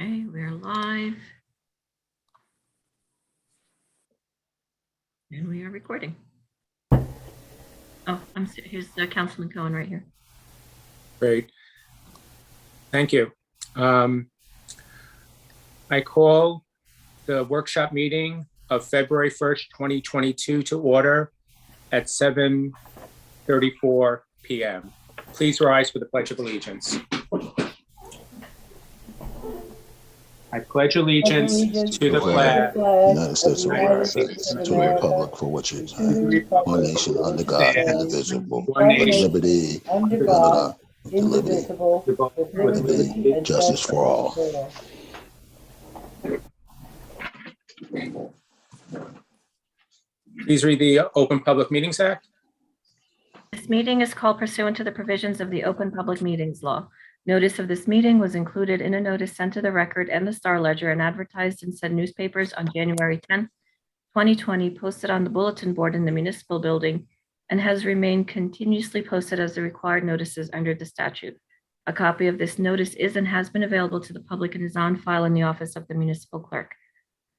Okay, we're live. And we are recording. Oh, here's Councilman Cohen right here. Great. Thank you. I call the workshop meeting of February 1st, 2022 to order at 7:34 p.m. Please rise for the Pledge of Allegiance. I pledge allegiance to the flag United States of America, to the republic for which it stands, one nation under God, indivisible, with liberty and justice for all. Please read the Open Public Meetings Act. This meeting is called pursuant to the provisions of the Open Public Meetings Law. Notice of this meeting was included in a notice sent to the Record and the Star Ledger and advertised in said newspapers on January 10th, 2020, posted on the bulletin board in the municipal building, and has remained continuously posted as the required notices under the statute. A copy of this notice is and has been available to the public and is on file in the office of the municipal clerk.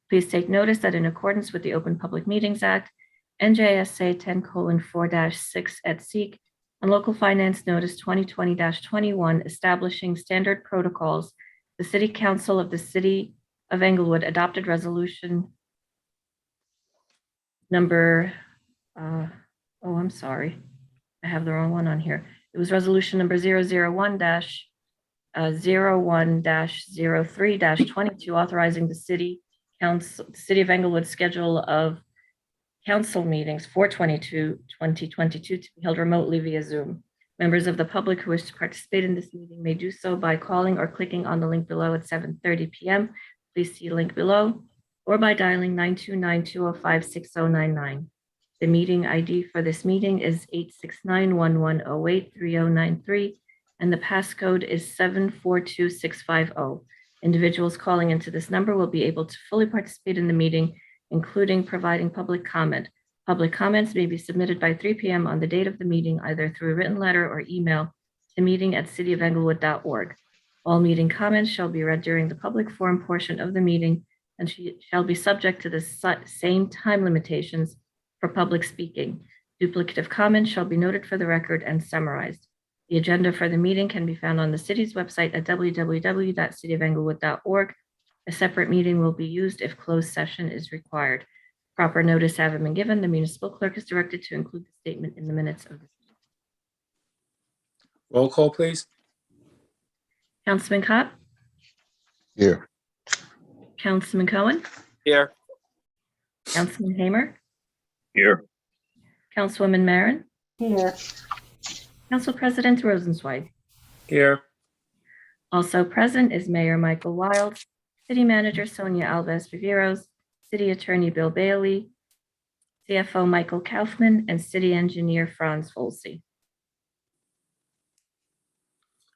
Please take notice that in accordance with the Open Public Meetings Act, NJSA 10:4-6 et seq, and Local Finance Notice 2020-21 establishing standard protocols, the City Council of the City of Englewood adopted resolution number, I'm sorry, I have the wrong one on here. It was resolution number 001-03-22 authorizing the City of Englewood schedule of council meetings for 2022 to be held remotely via Zoom. Members of the public who wish to participate in this meeting may do so by calling or clicking on the link below at 7:30 p.m. Please see link below, or by dialing 929-205-6099. The meeting ID for this meeting is 869-1108-3093, and the passcode is 742650. Individuals calling into this number will be able to fully participate in the meeting, including providing public comment. Public comments may be submitted by 3 p.m. on the date of the meeting, either through a written letter or email to meeting@cityofenglewood.org. All meeting comments shall be read during the public forum portion of the meeting and shall be subject to the same time limitations for public speaking. Duplicative comments shall be noted for the record and summarized. The agenda for the meeting can be found on the city's website at www.cityofenglewood.org. A separate meeting will be used if closed session is required. Proper notice having been given, the municipal clerk is directed to include the statement in the minutes of this meeting. Roll call, please. Councilman Cott? Here. Councilman Cohen? Here. Councilman Hamer? Here. Councilwoman Marin? Here. Council President Rosenzweig? Here. Also present is Mayor Michael Wild, City Manager Sonia Alves Viveros, City Attorney Bill Bailey, CFO Michael Kaufman, and City Engineer Franz Folsey.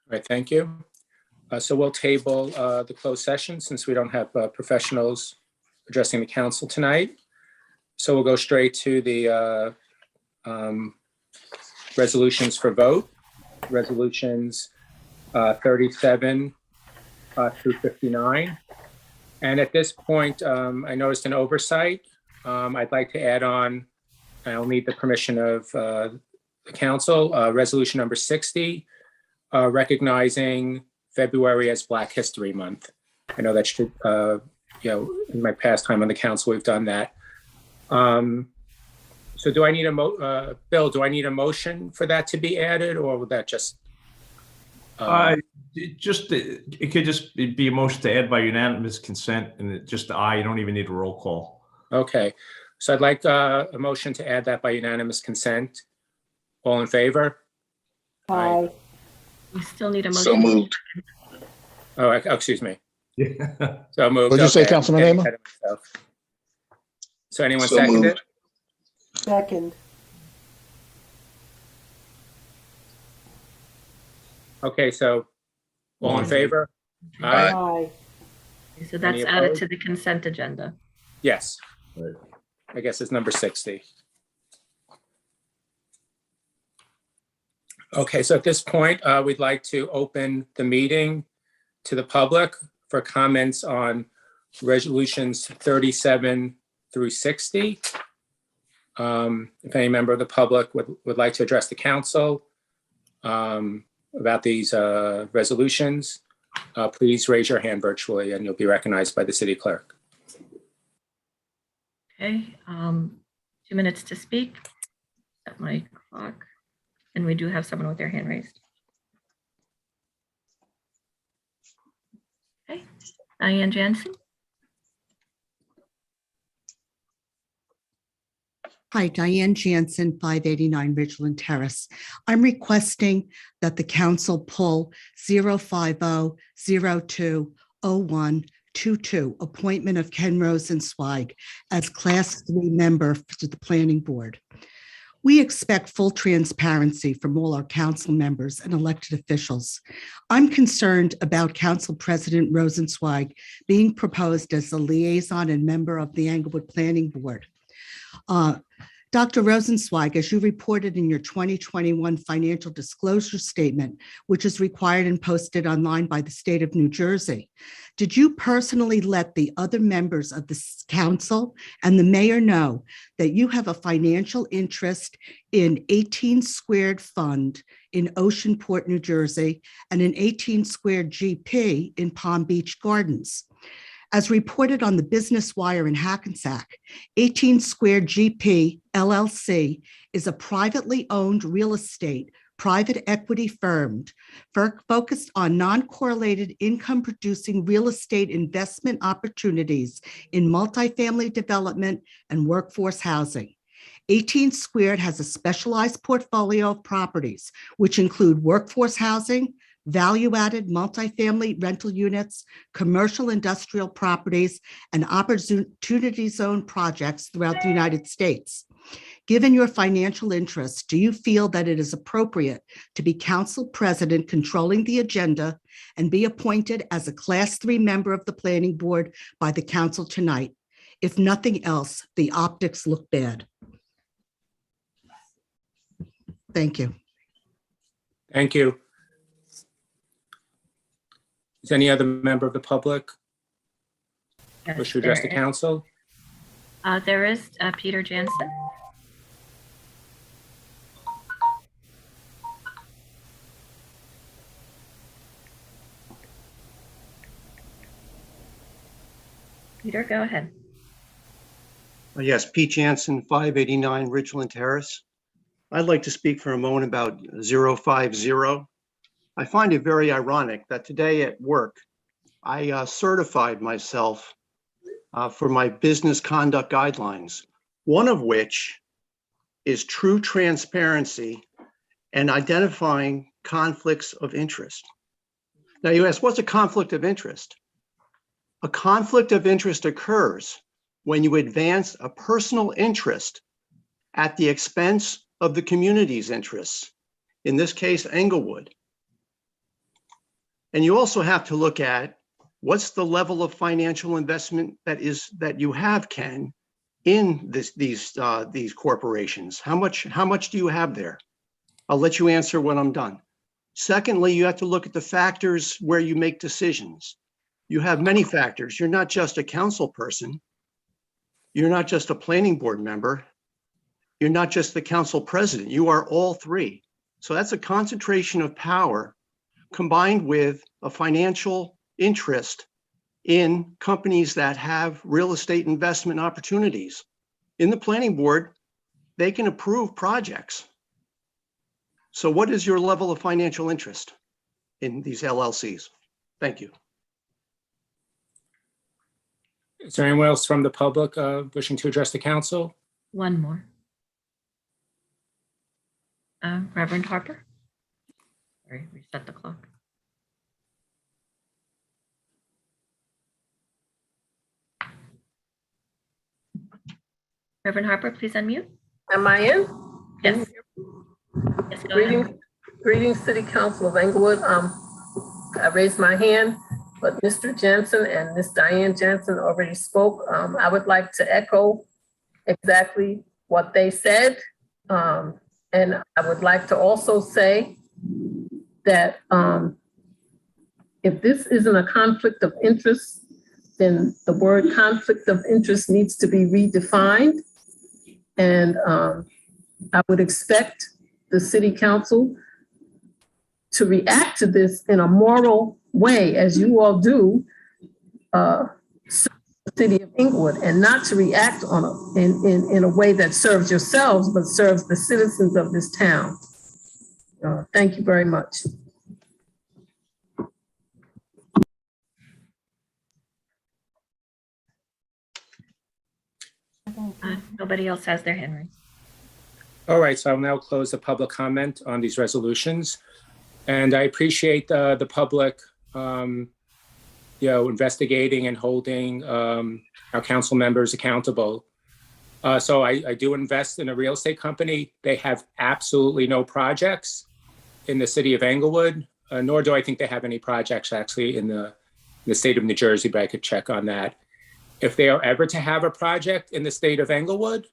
All right, thank you. So we'll table the closed session since we don't have professionals addressing the council tonight. So we'll go straight to the resolutions for vote. Resolutions 37 through 59. And at this point, I noticed an oversight. I'd like to add on, I'll need the permission of the council, resolution number 60, recognizing February as Black History Month. I know that should, in my past time on the council, we've done that. So do I need Bill, do I need a motion for that to be added, or would that just? It could just be a motion to add by unanimous consent, and just aye. You don't even need a roll call. Okay, so I'd like a motion to add that by unanimous consent. All in favor? Aye. We still need a motion. So moved. Oh, excuse me. Yeah. So moved. What'd you say, Okay, Councilman I'm getting Hamer? ahead of myself. So anyone So second it? moved. Second. Okay, so all in favor? Aye. Aye. So that's Any added opposed? to the consent agenda. Yes. Right. I guess it's number 60. Okay, so at this point, we'd like to open the meeting to the public for comments on resolutions 37 through 60. If any member of the public would like to address the council about these resolutions, please raise your hand virtually and you'll be recognized by the city clerk. Okay, 2 minutes to speak. Set my clock. And we do have someone with their hand raised. Okay, Diane Jansen. Hi, Diane Jansen, 589 Ridgeland Terrace. I'm requesting that the council pull 050-02-0122, appointment of Ken Rosenzweig as Class 3 member to the Planning Board. We expect full transparency from all our council members and elected officials. I'm concerned about Council President Rosenzweig being proposed as the liaison and member of the Englewood Planning Board. Dr. Rosenzweig, as you reported in your 2021 financial disclosure statement, which is required and posted online by the state of New Jersey, did you personally let the other members of the council and the mayor know that you have a financial interest in 18 Squared Fund in Oceanport, New Jersey, and an 18 Squared GP in Palm Beach Gardens? As reported on the Business Wire in Hackensack, 18 Squared GP LLC is a privately owned real estate private equity firm focused on non-correlated income-producing real estate investment opportunities in multifamily development and workforce housing. 18 Squared has a specialized portfolio of properties, which include workforce housing, value-added multifamily rental units, commercial industrial properties, and opportunity zone projects throughout the United States. Given your financial interests, do you feel that it is appropriate to be council president controlling the agenda and be appointed as a Class 3 member of the planning board by the council tonight? If nothing else, the optics look bad. Thank you. Thank you. Is any other member of the public Yes, wish to address the there council? there is Peter Jansen. Peter, go ahead. Yes, Pete Jansen, 589 Ridgeland Terrace. I'd like to speak for a moment about 050. I find it very ironic that today at work, I certified myself for my business conduct guidelines, one of which is true transparency and identifying conflicts of interest. Now you ask, what's a conflict of interest? A conflict of interest occurs when you advance a personal interest at the expense of the community's interests, in this case, Englewood. And you also have to look at what's the level of financial investment that you have, Ken, in these corporations. How much do you have there? I'll let you answer when I'm done. Secondly, you have to look at the factors where you make decisions. You have many factors. You're not just a council person. You're not just a planning board member. You're not just the council president. You are all three. So that's a concentration of power combined with a financial interest in companies that have real estate investment opportunities. In the planning board, they can approve projects. So what is your level of financial interest in these LLCs? Thank you. Is there anyone else from the public wishing to address the council? One more. Reverend Harper. Sorry, reset the clock. Reverend Harper, please unmute. Am I in? Yes. Yes, go ahead. Greetings, City Council of Englewood. I raised my hand, but Mr. Jensen and Ms. Diane Jensen already spoke. I would like to echo exactly what they said. And I would like to also say that if this isn't a conflict of interest, then the word conflict of interest needs to be redefined. And I would expect the city council to react to this in a moral way, as you all do, serve the city of Inglewood, and not to react in a way that serves yourselves, but serves the citizens of this town. Thank you very much. Nobody else has their hand raised. All right, so I'll now close the public comment on these resolutions. And I appreciate the public, investigating and holding our council members accountable. So I do invest in a real estate company. They have absolutely no projects in the city of Englewood, nor do I think they have any projects actually in the state of New Jersey, but I could check on that. If they are ever to have a project in the state of Englewood,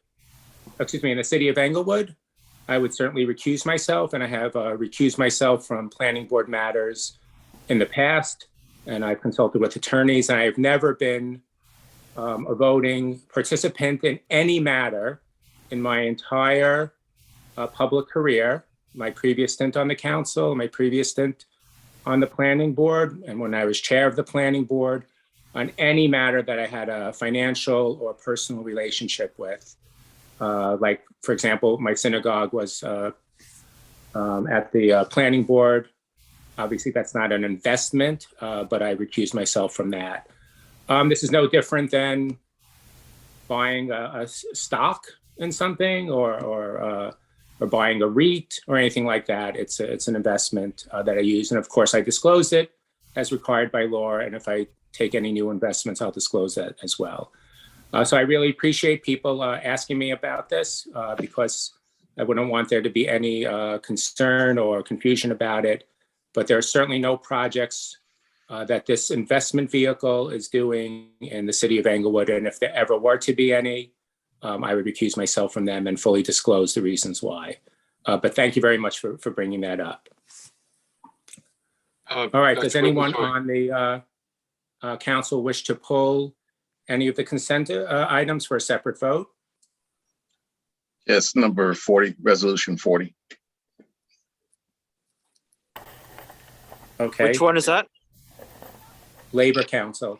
in the city of Englewood, I would certainly recuse myself, and I have recused myself from planning board matters in the past, and I've consulted with attorneys, and I have never been a voting participant in any matter in my entire public career, my previous stint on the council, my previous stint on the planning board, and when I was chair of the planning board, on any matter that I had a financial or personal relationship with. Like, for example, my synagogue was at the planning board. Obviously, that's not an investment, but I recused myself from that. This is no different than buying a stock in something or buying a REIT or anything like that. It's an investment that I use. And of course, I disclose it as required by law. And if I take any new investments, I'll disclose that as well. So I really appreciate people asking me about this because I wouldn't want there to be any concern or confusion about it. But there are certainly no projects that this investment vehicle is doing in the city of Englewood. And if there ever were to be any, I would recuse myself from them and fully disclose the reasons why. But thank you very much for bringing that up. All right, does anyone on the council wish to pull any of the consent items for a separate vote? Yes, number 40, resolution 40. Okay. Which one is that? Labor Council.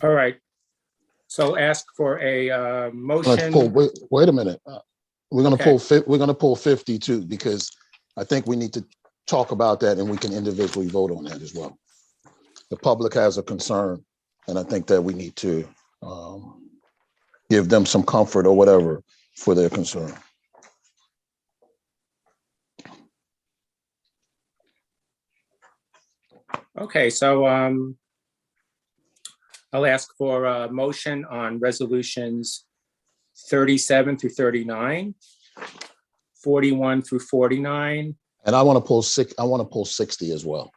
All right. So ask for a motion. Wait a minute. We're going to pull 52 because I think we need to talk about that and we can individually vote on that as well. The public has a concern, and I think that we need to give them some comfort or whatever for their concern. Okay, so I'll ask for a motion on resolutions 37 through 39, 41 through 49. And I want to pull 60 as well.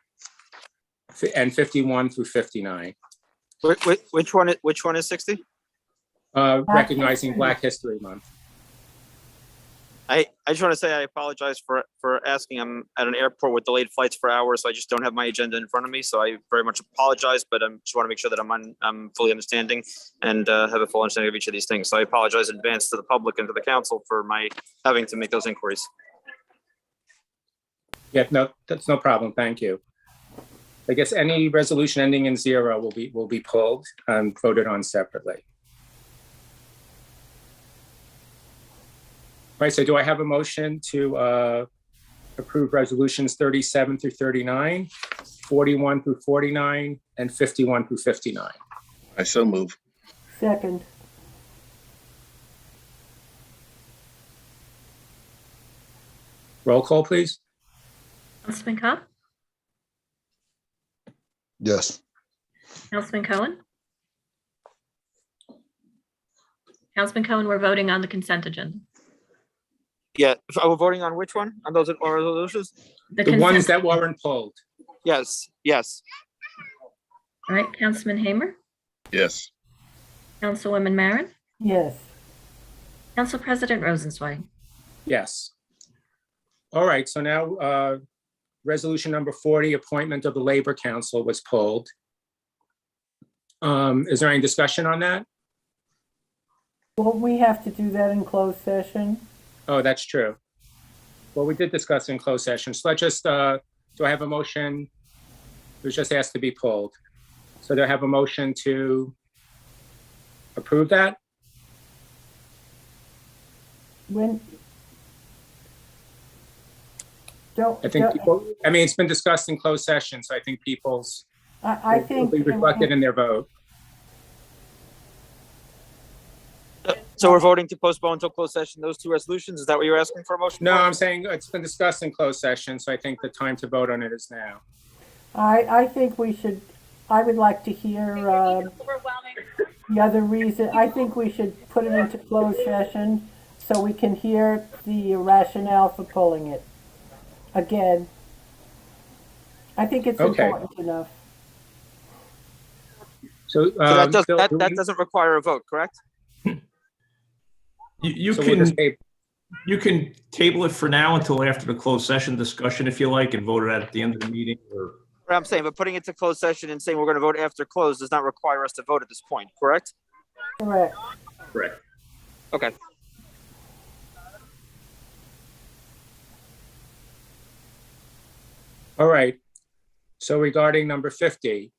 And 51 through 59. Which one is 60? Recognizing Black History Month. I just want to say I apologize for asking. I'm at an airport with delayed flights for hours, so I just don't have my agenda in front of me. So I very much apologize, but I just want to make sure that I'm fully understanding and have a full understanding of each of these things. So I apologize in advance to the public and to the council for my having to make those inquiries. Yeah, no, that's no problem. Thank you. I guess any resolution ending in 0 will be pulled and voted on separately. All right, so do I have a motion to approve resolutions 37 through 39, 41 through 49, and 51 through 59? I so move. Second. Roll call, please. Councilman Cobb? Yes. Councilman Cohen? Councilman Cohen, we're voting on the consent agenda. Yeah, are we voting on which one? On those resolutions? The consent- ones that weren't pulled. Yes. All right, Councilman Hamer? Yes. Councilwoman Marin? Yes. Council President Rosenzweig. Yes. All right, so now resolution number 40, appointment of the Labor Council was pulled. Is there any discussion on that? Won't we have to do that in closed session? Oh, that's true. Well, we did discuss in closed session. So let's just, do I have a motion? It was just asked to be pulled. So do I have a motion to approve that? When? Don't, I think people, I mean, it's been discussed in closed session, so I think people's I will think. be reflected in their vote. So we're voting to postpone until closed session, those two resolutions? Is that what you're asking for a motion? No, for? I'm saying it's been discussed in closed session, so I think the time to vote on it is now. I think we should, I would like to hear, the other reason, I think we should put it into closed session so we can hear the rationale for pulling it. Again. I think it's Okay. important enough. So, So that Bill, that do we- doesn't require a vote, correct? You so we'll just can, say- you can table it for now until after the closed session discussion if you like and vote it at the end of the meeting or. But I'm saying, but putting it to closed session and saying we're going to vote after close does not require us to vote at this point, correct? Correct. Correct. Okay. All right. So regarding number 50.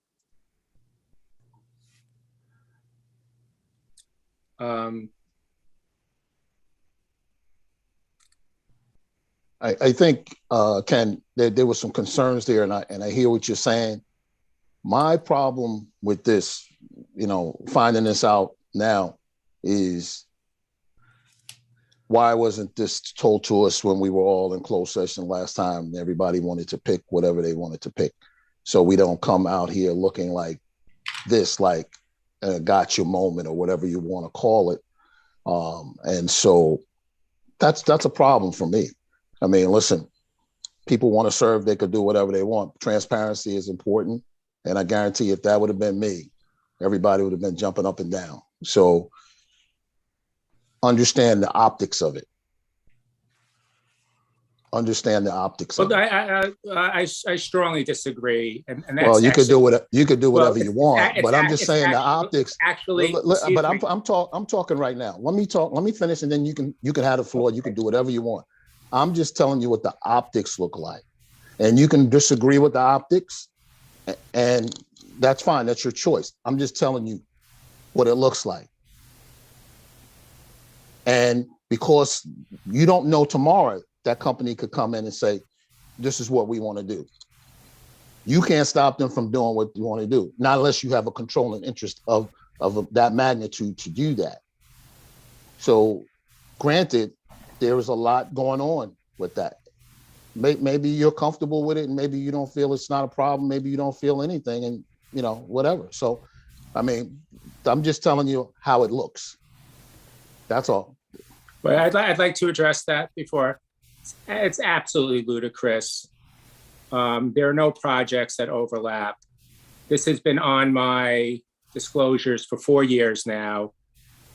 I think, Ken, there was some concerns there, and I hear what you're saying. My problem with this, finding this out now is why wasn't this told to us when we were all in closed session last time and everybody wanted to pick whatever they wanted to pick? So we don't come out here looking like this, like a gotcha moment or whatever you want to call it. And so that's a problem for me. I mean, listen, people want to serve, they could do whatever they want. Transparency is important. And I guarantee if that would have been me, everybody would have been jumping up and down. So understand the optics of it. Understand the optics of Well, it. I strongly disagree. And that's Well, you could do actually- whatever you want, it's but I'm act- just it's saying the actually- optics. Actually, But I'm talking right now. Let me finish, and then you can have the floor. You can do whatever you want. I'm just telling you what the optics look like, and you can disagree with the optics, and that's fine. That's your choice. I'm just telling you what it looks like. And because you don't know tomorrow, that company could come in and say, this is what we want to do. You can't stop them from doing what you want to do, not unless you have a controlling interest of that magnitude to do that. So granted, there is a lot going on with that. Maybe you're comfortable with it and maybe you don't feel it's not a problem. Maybe you don't feel anything and, whatever. So, I mean, I'm just telling you how it looks. That's all. But I'd like to address that before. It's absolutely ludicrous. There are no projects that overlap. This has been on my disclosures for 4 years now.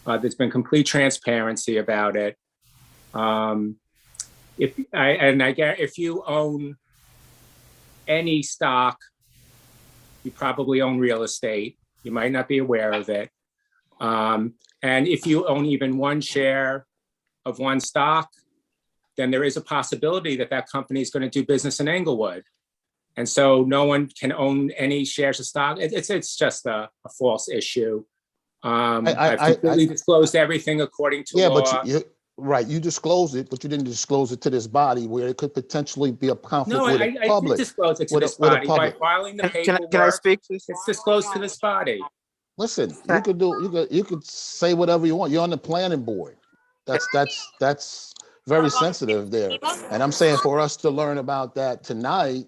There's been complete transparency about it. If you own any stock, you probably own real estate. You might not be aware of it. And if you own even one share of one stock, then there is a possibility that that company is going to do business in Englewood. And so no one can own any shares of stock. It's just a false issue. I've completely disclosed everything according to law. But right, you disclosed it, but you didn't disclose it to this body where it could potentially be a conflict No, with I the public. did disclose it to with this a body by public. filing the Can I paperwork. speak, please? It's disclosed to this body. Listen, you could say whatever you want. You're on the planning board. That's very sensitive there. And I'm saying for us to learn about that tonight.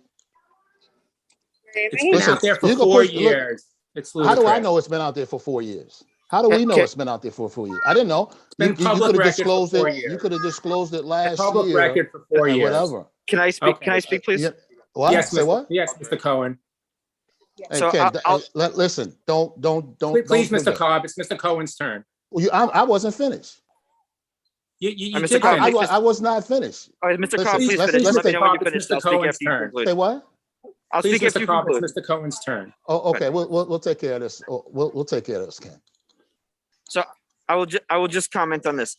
It's been Listen, out there for you can 4 push- look, years. It's How ludicrous. do I know it's been out there for 4 years? How do we know it's been out there for 4 years? I didn't know. been You public could have record for disclosed 4 it. years. You could have disclosed it last Public year. record for 4 years. Whatever. Can I speak? Can I Okay. speak, please? Yeah. What? Yes, Say what? Yes, Mr. Cohen. Hey, So Ken, I'll- listen. Don't. Please, don't Mr. Cobb, it's Mr. Cohen's turn. I wasn't finished. You Mr. did Cobb, finish. I was not finished. All right, Mr. Cobb, Listen, please let's- finish. let's Let me take- know when you It's finish. Mr. I'll speak Cohen's after you turn. conclude. Say what? I'll Please, speak after Mr. you Cobb, conclude. it's Mr. Cohen's turn. Oh, okay, we'll take care of this. We'll take care of this, Ken. So I will just comment on this.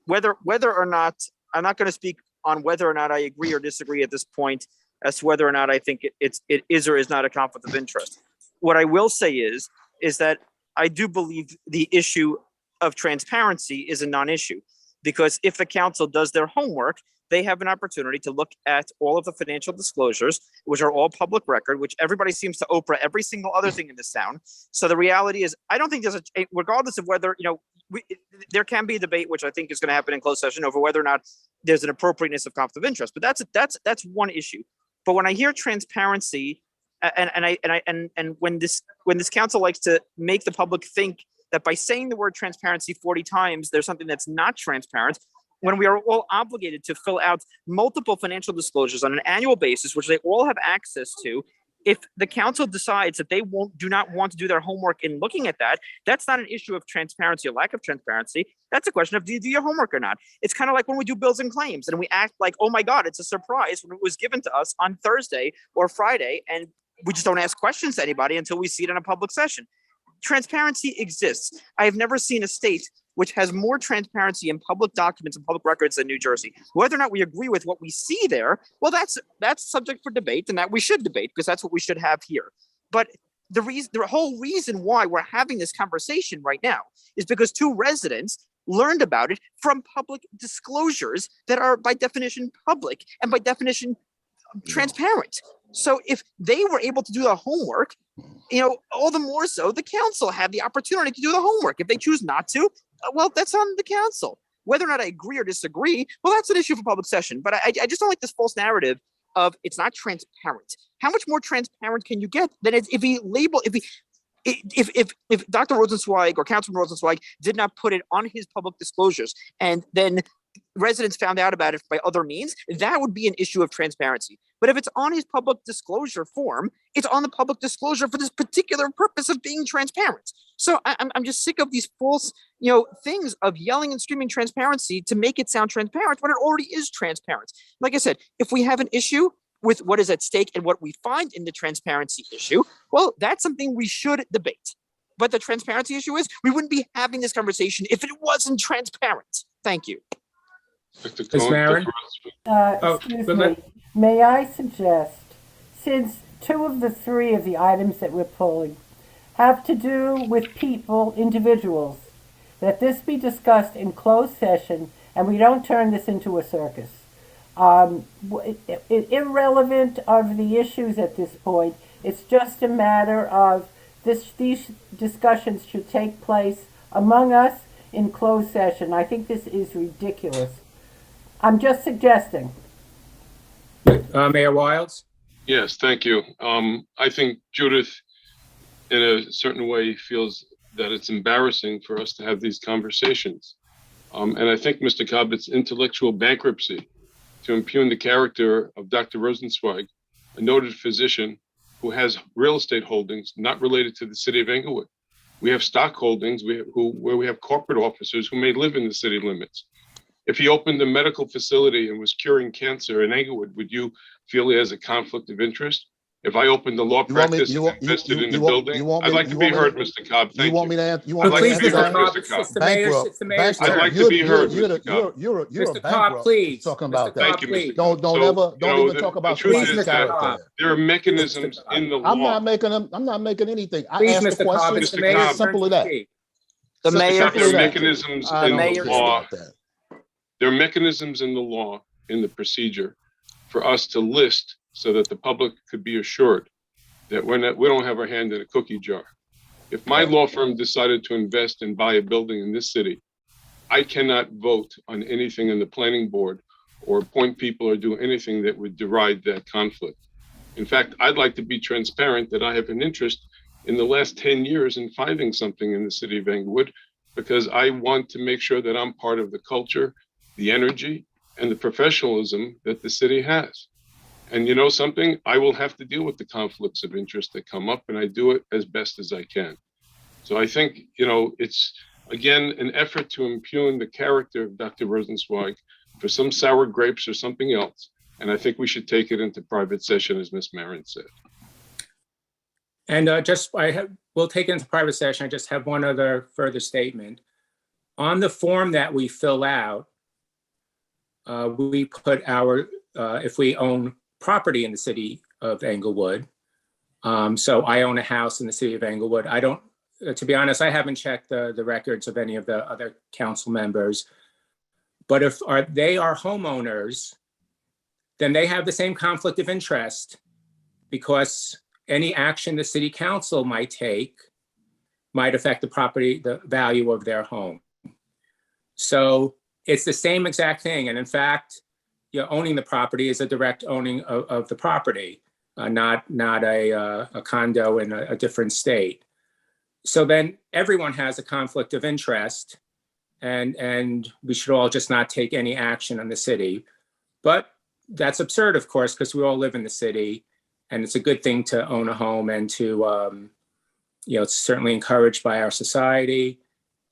Whether or not, I'm not going to speak on whether or not I agree or disagree at this point as to whether or not I think it is or is not a conflict of interest. What I will say is that I do believe the issue of transparency is a non-issue, because if the council does their homework, they have an opportunity to look at all of the financial disclosures, which are all public record, which everybody seems to Oprah every single other thing in this town. So the reality is, I don't think there's regardless of whether, there can be a debate, which I think is going to happen in closed session, over whether or not there's an appropriateness of conflict of interest. But that's one issue. But when I hear transparency, and when this council likes to make the public think that by saying the word transparency 40 times, there's something that's not transparent, when we are all obligated to fill out multiple financial disclosures on an annual basis, which they all have access to, if the council decides that they do not want to do their homework in looking at that, that's not an issue of transparency or lack of transparency. That's a question of, do you do your homework or not? It's kind of like when we do bills and claims and we act like, oh my God, it's a surprise when it was given to us on Thursday or Friday, and we just don't ask questions to anybody until we see it in a public session. Transparency exists. I have never seen a state which has more transparency in public documents and public records than New Jersey. Whether or not we agree with what we see there, well, that's subject for debate, and that we should debate, because that's what we should have here. But the whole reason why we're having this conversation right now is because two residents learned about it from public disclosures that are by definition public and by definition transparent. So if they were able to do the homework, all the more so the council had the opportunity to do the homework. If they choose not to, well, that's on the council. Whether or not I agree or disagree, well, that's an issue for public session. But I just don't like this false narrative of it's not transparent. How much more transparent can you get than if Dr. Rosenzweig or Councilman Rosenzweig did not put it on his public disclosures, and then residents found out about it by other means, that would be an issue of transparency. But if it's on his public disclosure form, it's on the public disclosure for this particular purpose of being transparent. So I'm just sick of these false, things of yelling and screaming transparency to make it sound transparent when it already is transparent. Like I said, if we have an issue with what is at stake and what we find in the transparency issue, well, that's something we should debate. But the transparency issue is, we wouldn't be having this conversation if it wasn't transparent. Thank you. Ms. Marin? Excuse me, may I suggest, since 2 of the 3 of the items that we're pulling have to do with people, individuals, that this be discussed in closed session and we don't turn this into a circus. Irrelevant of the issues at this point, it's just a matter of these discussions should take place among us in closed session. I think this is ridiculous. I'm just suggesting. Mayor Wilds? Yes, thank you. I think Judith, in a certain way, feels that it's embarrassing for us to have these conversations. And I think, Mr. Cobb, it's intellectual bankruptcy to impugn the character of Dr. Rosenzweig, a noted physician who has real estate holdings not related to the city of Englewood. We have stock holdings where we have corporate officers who may live in the city limits. If he opened a medical facility and was curing cancer in Englewood, would you feel he has a conflict of interest? If I opened a law practice and invested in the building, I'd like to be heard, Mr. Cobb. Thank you. You want me to answer? I'd like to be heard, Mr. Cobb. It's the mayor's I'd turn. like to be heard, Mr. Cobb. You're a Mr. Cobb, bankrupt please. talking about that. Thank you, Mr. Don't Cobb. don't even talk about the truth somebody's is that character. there are mechanisms in the I'm law. not making anything. I Please, asked the Mr. Cobb, question. it's the Mr. mayor's Cobb. Simple turn as to that. speak. The Mr. mayor, Cobb, there are Simple as that. mechanisms I in don't the care law. about that. There are mechanisms in the law, in the procedure, for us to list so that the public could be assured that we don't have our hand in a cookie jar. If my law firm decided to invest and buy a building in this city, I cannot vote on anything in the planning board or appoint people or do anything that would deride that conflict. In fact, I'd like to be transparent that I have an interest in the last 10 years in finding something in the city of Englewood, because I want to make sure that I'm part of the culture, the energy, and the professionalism that the city has. And you know something, I will have to deal with the conflicts of interest that come up, and I do it as best as I can. So I think, it's Again, an effort to impugn the character of Dr. Rosenzweig for some sour grapes or something else. And I think we should take it into private session, as Ms. Marin said. And we'll take it into private session. I just have one other further statement. On the form that we fill out, we put if we own property in the city of Englewood. So I own a house in the city of Englewood. I don't, to be honest, I haven't checked the records of any of the other council members. But if they are homeowners, then they have the same conflict of interest, because any action the city council might take might affect the value of their home. So it's the same exact thing. And in fact, owning the property is a direct owning of the property, not a condo in a different state. So then everyone has a conflict of interest, and we should all just not take any action on the city. But that's absurd, of course, because we all live in the city, and it's a good thing to own a home, and to, it's certainly encouraged by our society,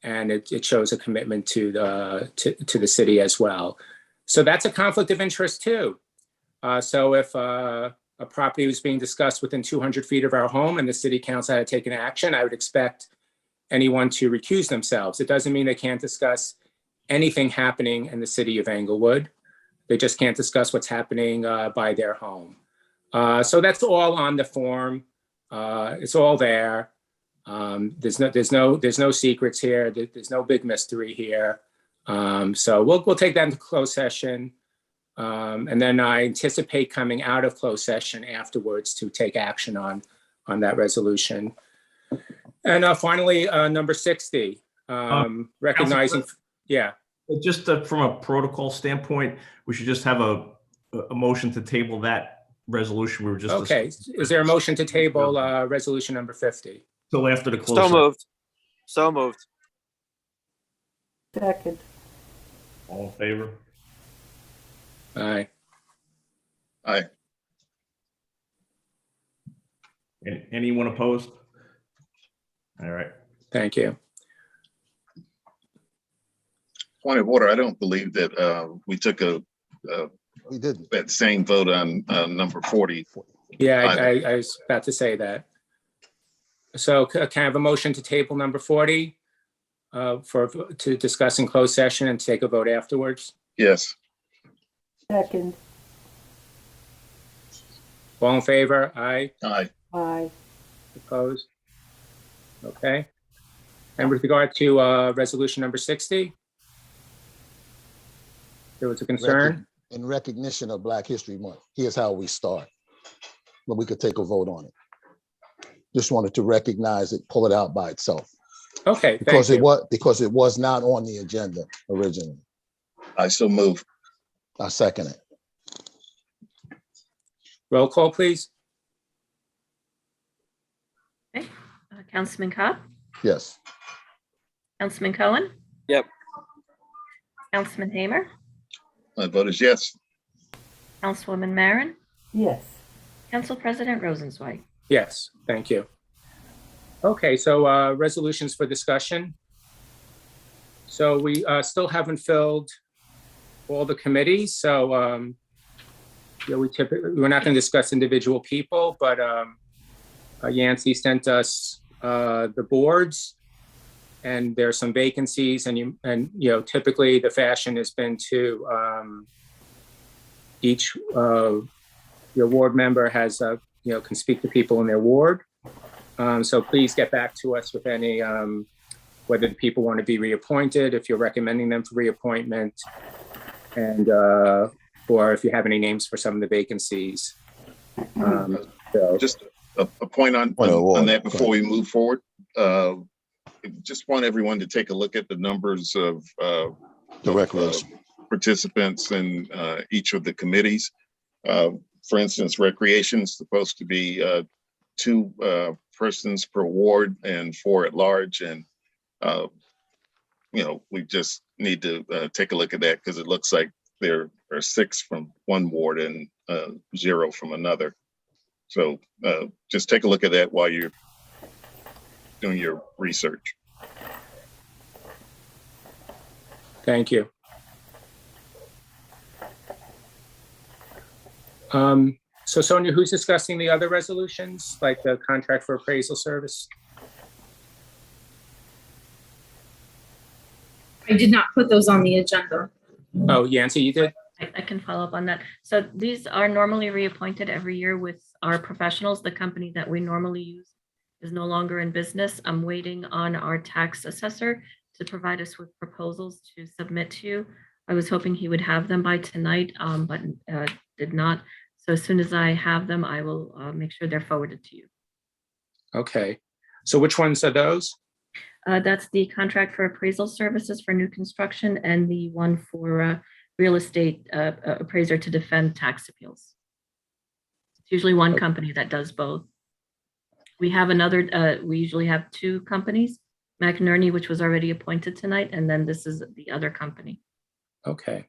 and it shows a commitment to the city as well. So that's a conflict of interest too. So if a property was being discussed within 200 feet of our home and the city council had taken action, I would expect anyone to recuse themselves. It doesn't mean they can't discuss anything happening in the city of Englewood. They just can't discuss what's happening by their home. So that's all on the form. It's all there. There's no secrets here. There's no big mystery here. So we'll take that into closed session. And then I anticipate coming out of closed session afterwards to take action on that resolution. And finally, number 60, recognizing, yeah. Just from a protocol standpoint, we should just have a motion to table that resolution we were just. Okay, is there a motion to table resolution number 50? Till after the close. So moved. So moved. Second. All in favor? Aye. Aye. Anyone opposed? All right. Thank you. Point of order, I don't believe that we took we didn't. That same vote on number 40. Yeah, I was about to say that. So can I have a motion to table number 40 to discuss in closed session and take a vote afterwards? Yes. Second. All in favor? Aye. Aye. Aye. Opposed? Okay. And with regard to resolution number 60, there was a concern. In recognition of Black History Month, here's how we start. But we could take a vote on it. Just wanted to recognize it, pull it out by itself. Okay, because it was not on the agenda originally. I so move. I second it. Roll call, please. Okay. Councilman Cobb? Yes. Councilman Cohen? Yep. Councilman Hamer? My vote is yes. Councilwoman Marin? Yes. Council President Rosenzweig? Yes, thank you. Okay, so resolutions for discussion. So we still haven't filled all the committees. So we're not going to discuss individual people, but Yancey sent us the boards, and there are some vacancies, and typically the fashion has been to each your ward member has can speak to people in their ward. So please get back to us with any whether the people want to be reappointed, if you're recommending them for reappointment, and or if you have any names for some of the vacancies. So just a point on that before we move forward. Just want everyone to take a look at the numbers of participants in each of the committees. For instance, recreation is supposed to be 2 persons per ward and 4 at large. And, we just need to take a look at that, because it looks like there are 6 from one ward and 0 from another. So just take a look at that while you're doing your research. Thank you. So Sonia, who's discussing the other resolutions, like the contract for appraisal service? I did not put those on the agenda. Oh, Yancy, you did? I can follow up on that. So these are normally reappointed every year with our professionals. The company that we normally use is no longer in business. I'm waiting on our tax assessor to provide us with proposals to submit to you. I was hoping he would have them by tonight, but did not. So as soon as I have them, I will make sure they're forwarded to you. Okay. So which ones are those? That's the contract for appraisal services for new construction and the one for real estate appraiser to defend tax appeals. It's usually one company that does both. We have another, we usually have two companies, McNerney, which was already appointed tonight, and then this is the other company. Okay.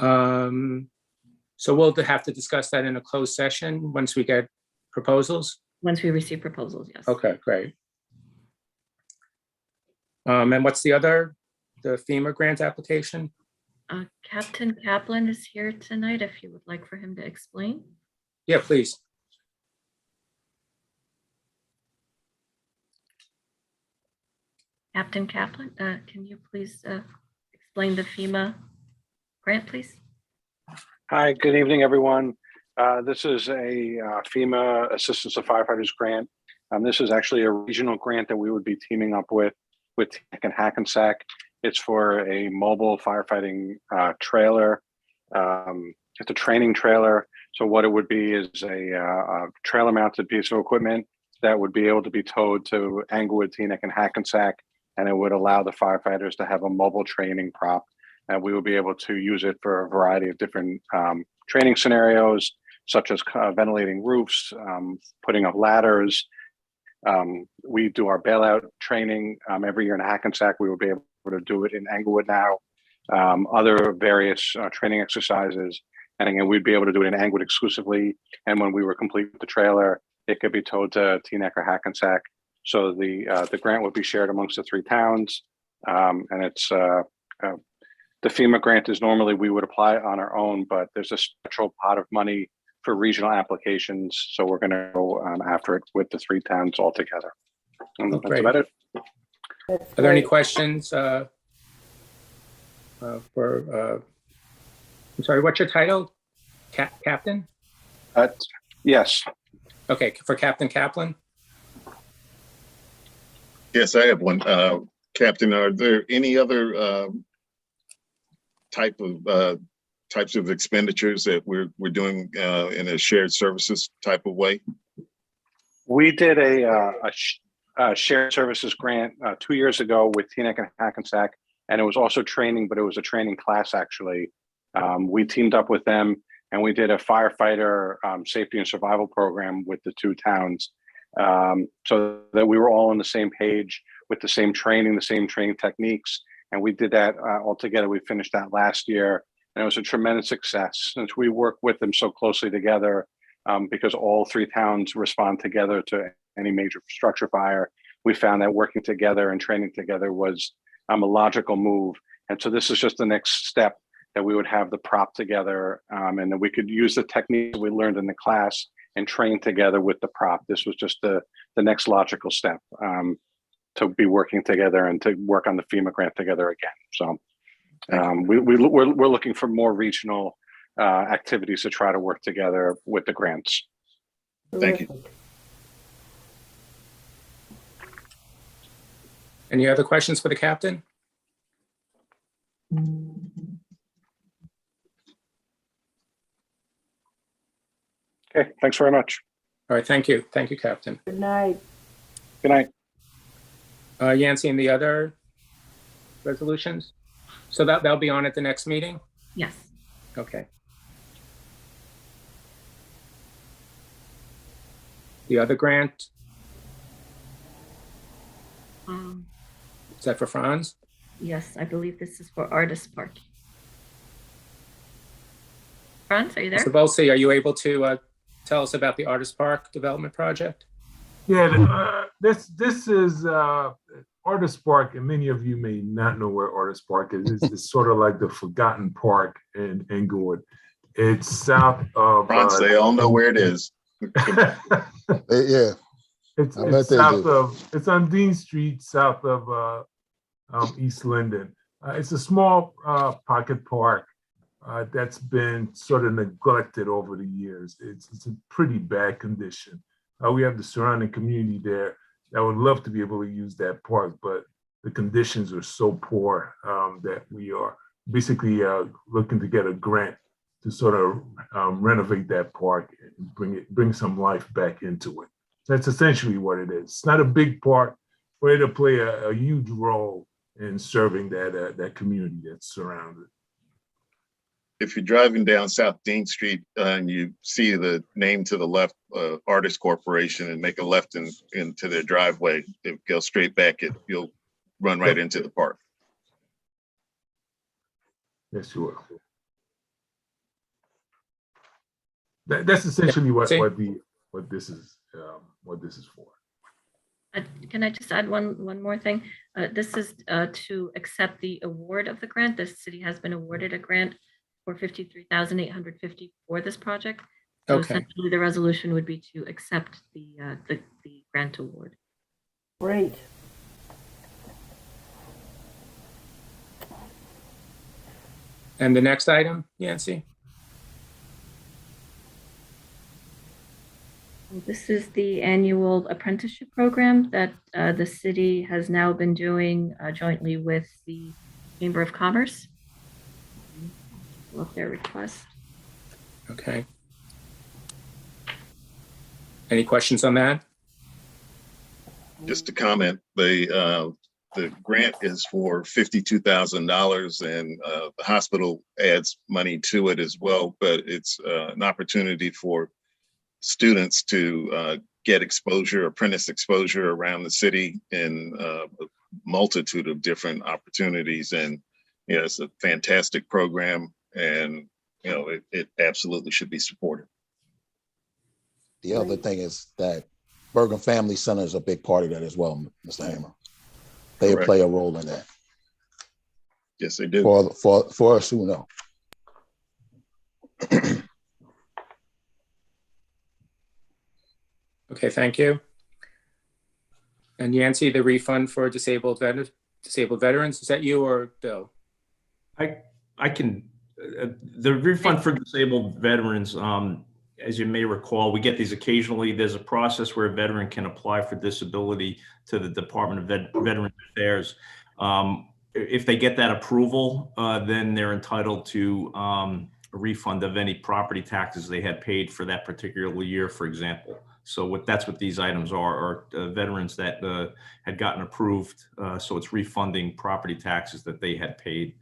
So we'll have to discuss that in a closed session once we get proposals? Once we receive proposals, yes. Okay, great. And what's the other, the FEMA grant application? Captain Kaplan is here tonight, if you would like for him to explain. Yeah, please. Captain Kaplan, can you please explain the FEMA grant, please? Hi, good evening, everyone. This is a FEMA Assistance to Firefighters grant. This is actually a regional grant that we would be teaming up with Hackensack. It's for a mobile firefighting trailer. It's a training trailer. So what it would be is a trailer mounted piece of equipment that would be able to be towed to Englewood, Teaneck, and Hackensack, and it would allow the firefighters to have a mobile training prop. And we will be able to use it for a variety of different training scenarios, such as ventilating roofs, putting up ladders. We do our bailout training every year in Hackensack. We will be able to do it in Englewood now. Other various training exercises. And again, we'd be able to do it in Englewood exclusively. And when we were complete with the trailer, it could be towed to Teaneck or Hackensack. So the grant would be shared amongst the three towns. And it's the FEMA grant is normally we would apply on our own, but there's a special pot of money for regional applications. So we're going to go after it with the three towns all together. And that's about it. Are there any questions for, I'm sorry, what's your title? Captain? Yes. Okay, for Captain Kaplan? Yes, I have one. Captain, are there any other types of expenditures that we're doing in a shared services type of way? We did a shared services grant 2 years ago with Teaneck and Hackensack, and it was also training, but it was a training class actually. We teamed up with them and we did a firefighter safety and survival program with the two towns, so that we were all on the same page with the same training techniques. And we did that all together. We finished that last year, and it was a tremendous success since we work with them so closely together, because all three towns respond together to any major structure fire. We found that working together and training together was a logical move. And so this is just the next step, that we would have the prop together, and that we could use the techniques we learned in the class and train together with the prop. This was just the next logical step, to be working together and to work on the FEMA grant together again. So we're looking for more regional activities to try to work together with the grants. Thank you. Any other questions for the captain? Okay, thanks very much. All right, thank you. Thank you, Captain. Good night. Good night. Yancy, and the other resolutions? So that'll be on at the next meeting? Yes. Okay. The other grant, is that for Franz? Yes, I believe this is for Artist Park. Franz, are you there? Mr. Volsi, are you able to tell us about the Artist Park development project? Yeah, this is Artist Park, and many of you may not know where Artist Park is. It's sort of like the forgotten park in Inglewood. It's south of. They all know where it is. Yeah. It's south of. It's on Dean Street, south of East Linden. It's a small pocket park that's been sort of neglected over the years. It's a pretty bad condition. We have the surrounding community there that would love to be able to use that park, but the conditions are so poor that we are basically looking to get a grant to sort of renovate that park and bring some life back into it. That's essentially what it is. It's not a big park, but it'll play a huge role in serving that community that's surrounded. If you're driving down South Dean Street and you see the name to the left, Artist Corporation, and make a left into their driveway, it goes straight back, you'll run right into the park. Yes, you will. That's essentially what this is for. Can I just add one more thing? This is to accept the award of the grant. The city has been awarded a grant for $53,850 for this project. So Okay. essentially, the resolution would be to accept the grant award. Great. And the next item, Yancy? This is the annual apprenticeship program that the city has now been doing jointly with the Chamber of Commerce. Love their request. Okay. Any questions on that? Just to comment, the grant is for $52,000, and the hospital adds money to it as well, but it's an opportunity for students to get exposure, apprentice exposure around the city in a multitude of different opportunities. And, it's a fantastic program, and, it absolutely should be supported. The other thing is that Bergen Family Center is a big part of that as well, Mr. Hammer. They Correct. play a role in that. Yes, they do. For us who know. Okay, thank you. And Yancy, the refund for disabled veterans, is that you or Bill? I can, the refund for disabled veterans, as you may recall, we get these occasionally. There's a process where a veteran can apply for disability to the Department of Veterans Affairs. If they get that approval, then they're entitled to a refund of any property taxes they had paid for that particular year, for example. So that's what these items are veterans that had gotten approved. So it's refunding property taxes that they had paid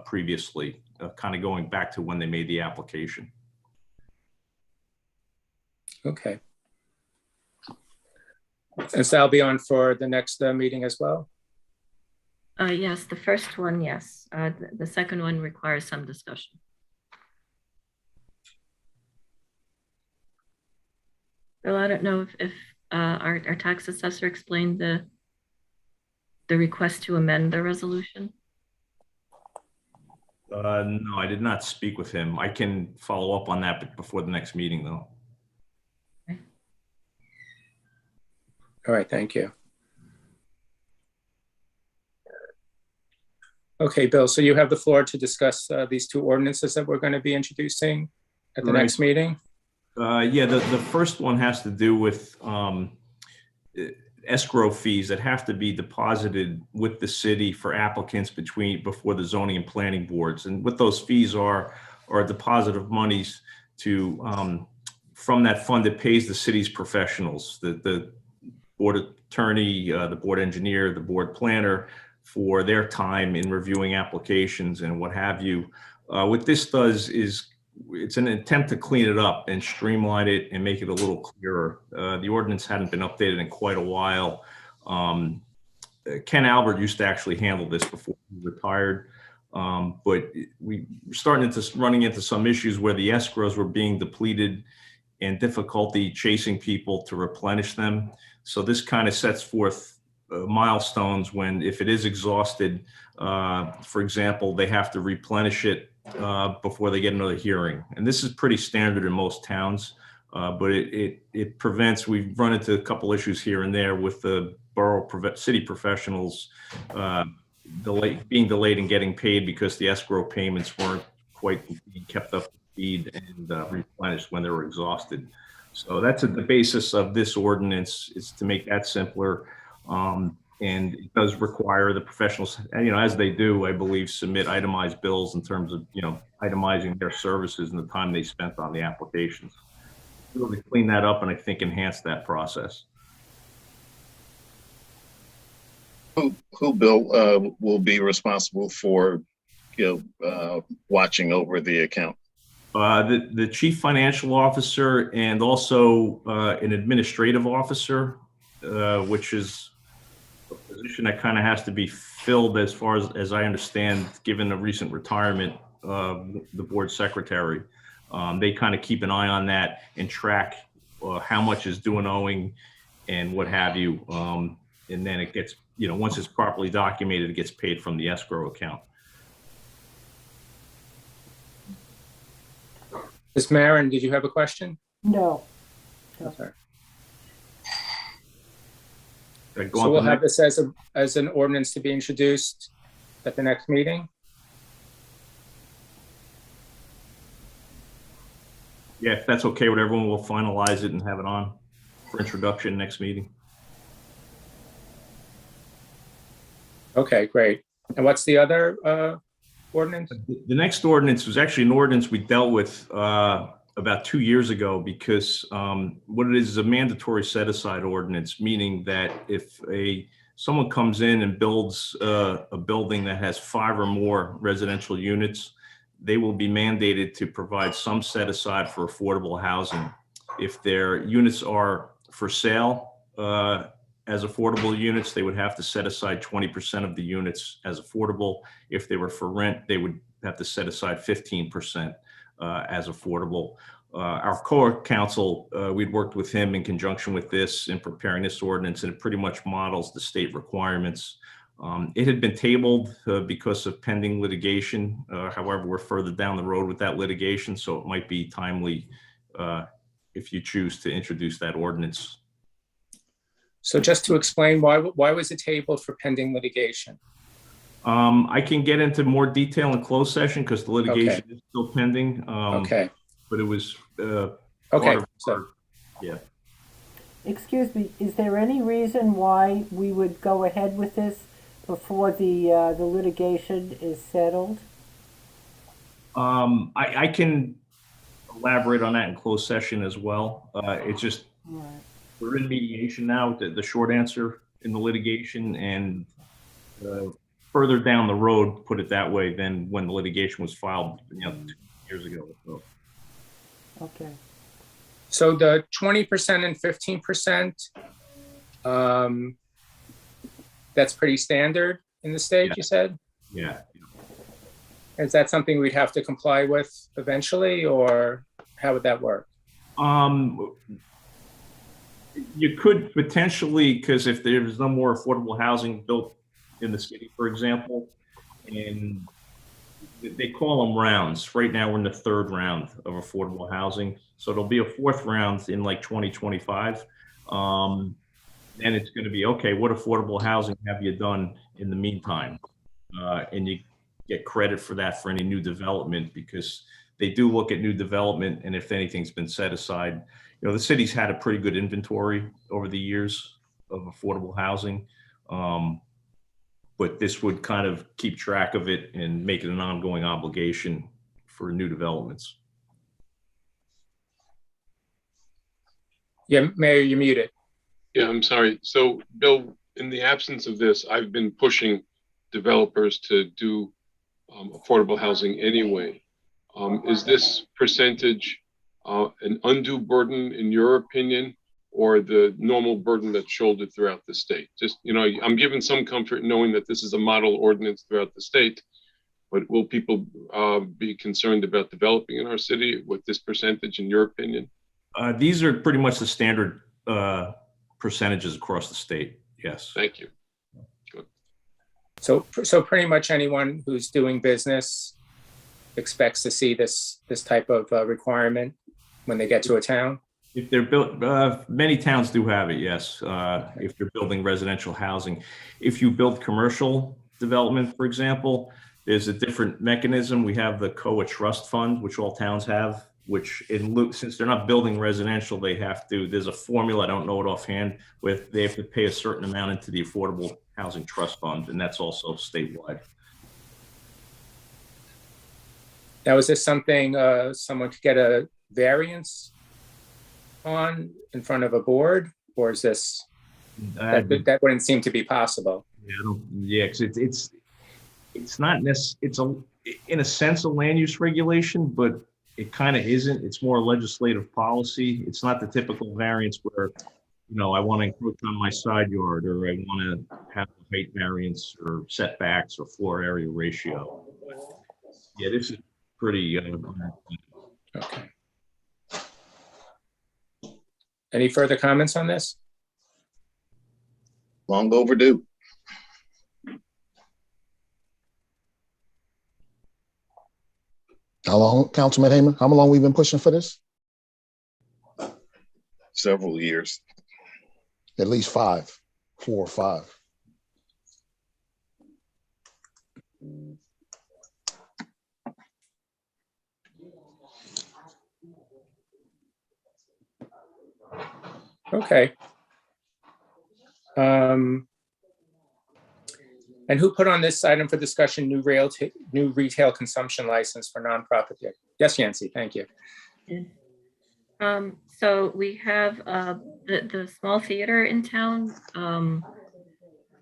previously, kind of going back to when they made the application. Okay. And so I'll be on for the next meeting as well? Yes, the first one, yes. The second one requires some discussion. Bill, I don't know if our tax assessor explained the request to amend the resolution. No, I did not speak with him. I can follow up on that before the next meeting, though. Okay. All right, thank you. Okay, Bill, so you have the floor to discuss these two ordinances that we're going to be introducing at the next meeting. Yeah, the first one has to do with escrow fees that have to be deposited with the city for applicants before the zoning and planning boards. And what those fees are a deposit of monies to from that fund that pays the city's professionals, the board attorney, the board engineer, the board planner, for their time in reviewing applications and what have you. What this does is it's an attempt to clean it up and streamline it and make it a little clearer. The ordinance hadn't been updated in quite a while. Ken Albert used to actually handle this before he retired, but we were running into some issues where the escrows were being depleted and difficulty chasing people to replenish them. So this kind of sets forth milestones when, if it is exhausted, for example, they have to replenish it before they get another hearing. And this is pretty standard in most towns, but it prevents, we've run into a couple issues here and there with the city professionals being delayed in getting paid because the escrow payments weren't quite being kept up to speed and replenished when they were exhausted. So that's the basis of this ordinance, is to make that simpler. And it does require the professionals, as they do, I believe, submit itemized bills in terms of, itemizing their services and the time they spent on the applications. Really clean that up and I think enhance that process. Who, Bill, will be responsible for, watching over the account? The chief financial officer and also an administrative officer, which is a position that kind of has to be filled as far as I understand, given the recent retirement of the board secretary. They kind of keep an eye on that and track how much is due and owing and what have you. And then it gets, once it's properly documented, it gets paid from the escrow account. Ms. Marin, did you have a question? No. Okay. So So we'll have this as an ordinance to be introduced at the next meeting? Yeah, if that's okay with everyone, we'll finalize it and have it on for introduction next meeting. Okay, great. And what's the other ordinance? The next ordinance was actually an ordinance we dealt with about 2 years ago, because what it is a mandatory set-aside ordinance, meaning that if someone comes in and builds a building that has 5 or more residential units, they will be mandated to provide some set aside for affordable housing. If their units are for sale as affordable units, they would have to set aside 20% of the units as affordable. If they were for rent, they would have to set aside 15% as affordable. Our core counsel, we'd worked with him in conjunction with this in preparing this ordinance, and it pretty much models the state requirements. It had been tabled because of pending litigation. However, we're further down the road with that litigation, so it might be timely if you choose to introduce that ordinance. So just to explain, why was it tabled for pending litigation? I can get into more detail in closed session because the litigation is still pending. Okay. But it was okay. Yeah. Excuse me, is there any reason why we would go ahead with this before the litigation is settled? I can elaborate on that in closed session as well. It's just we're in mediation now. The short answer in the litigation, and further down the road, put it that way, than when the litigation was filed 2 years ago. So. Okay. So the 20% and 15%, that's pretty standard in the state, you said? Yeah. Is that something we'd have to comply with eventually, or how would that work? You could potentially, because if there's no more affordable housing built in the city, for example, and they call them rounds. Right now, we're in the 3rd round of affordable housing. So there'll be a 4th round in like 2025. And it's going to be, okay, what affordable housing have you done in the meantime? And you get credit for that for any new development, because they do look at new development. And if anything's been set aside, the city's had a pretty good inventory over the years of affordable housing. But this would kind of keep track of it and make it an ongoing obligation for new developments. Yeah, Mayor, you're muted. Yeah, I'm sorry. So, Bill, in the absence of this, I've been pushing developers to do affordable housing anyway. Is this percentage an undue burden, in your opinion, or the normal burden that's shouldered throughout the state? Just, I'm given some comfort knowing that this is a model ordinance throughout the state, but will people be concerned about developing in our city with this percentage, in your opinion? These are pretty much the standard percentages across the state. Yes. Thank you. So pretty much anyone who's doing business expects to see this type of requirement when they get to a town? If they're built, many towns do have it, yes. If they're building residential housing. If you build commercial development, for example, there's a different mechanism. We have the COA trust fund, which all towns have, which since they're not building residential, there's a formula, I don't know it offhand, with they have to pay a certain amount into the Affordable Housing Trust Fund, and that's also statewide. Now, is this something someone could get a variance on in front of a board, or is this that wouldn't seem to be possible? Yeah, because it's not necessarily, in a sense a land use regulation, but it kind of isn't. It's more legislative policy. It's not the typical variance where, I want to encroach on my side yard, or I want to have a height variance or setbacks or floor area ratio. Yeah, this is pretty. Okay. Any further comments on this? Long overdue. How long, Councilman Heyman? How long we been pushing for this? Several years. At least 4 or 5. Okay. And who put on this item for discussion, new retail consumption license for nonprofit? Yes, Yancy, thank you. So we have the small theater in town,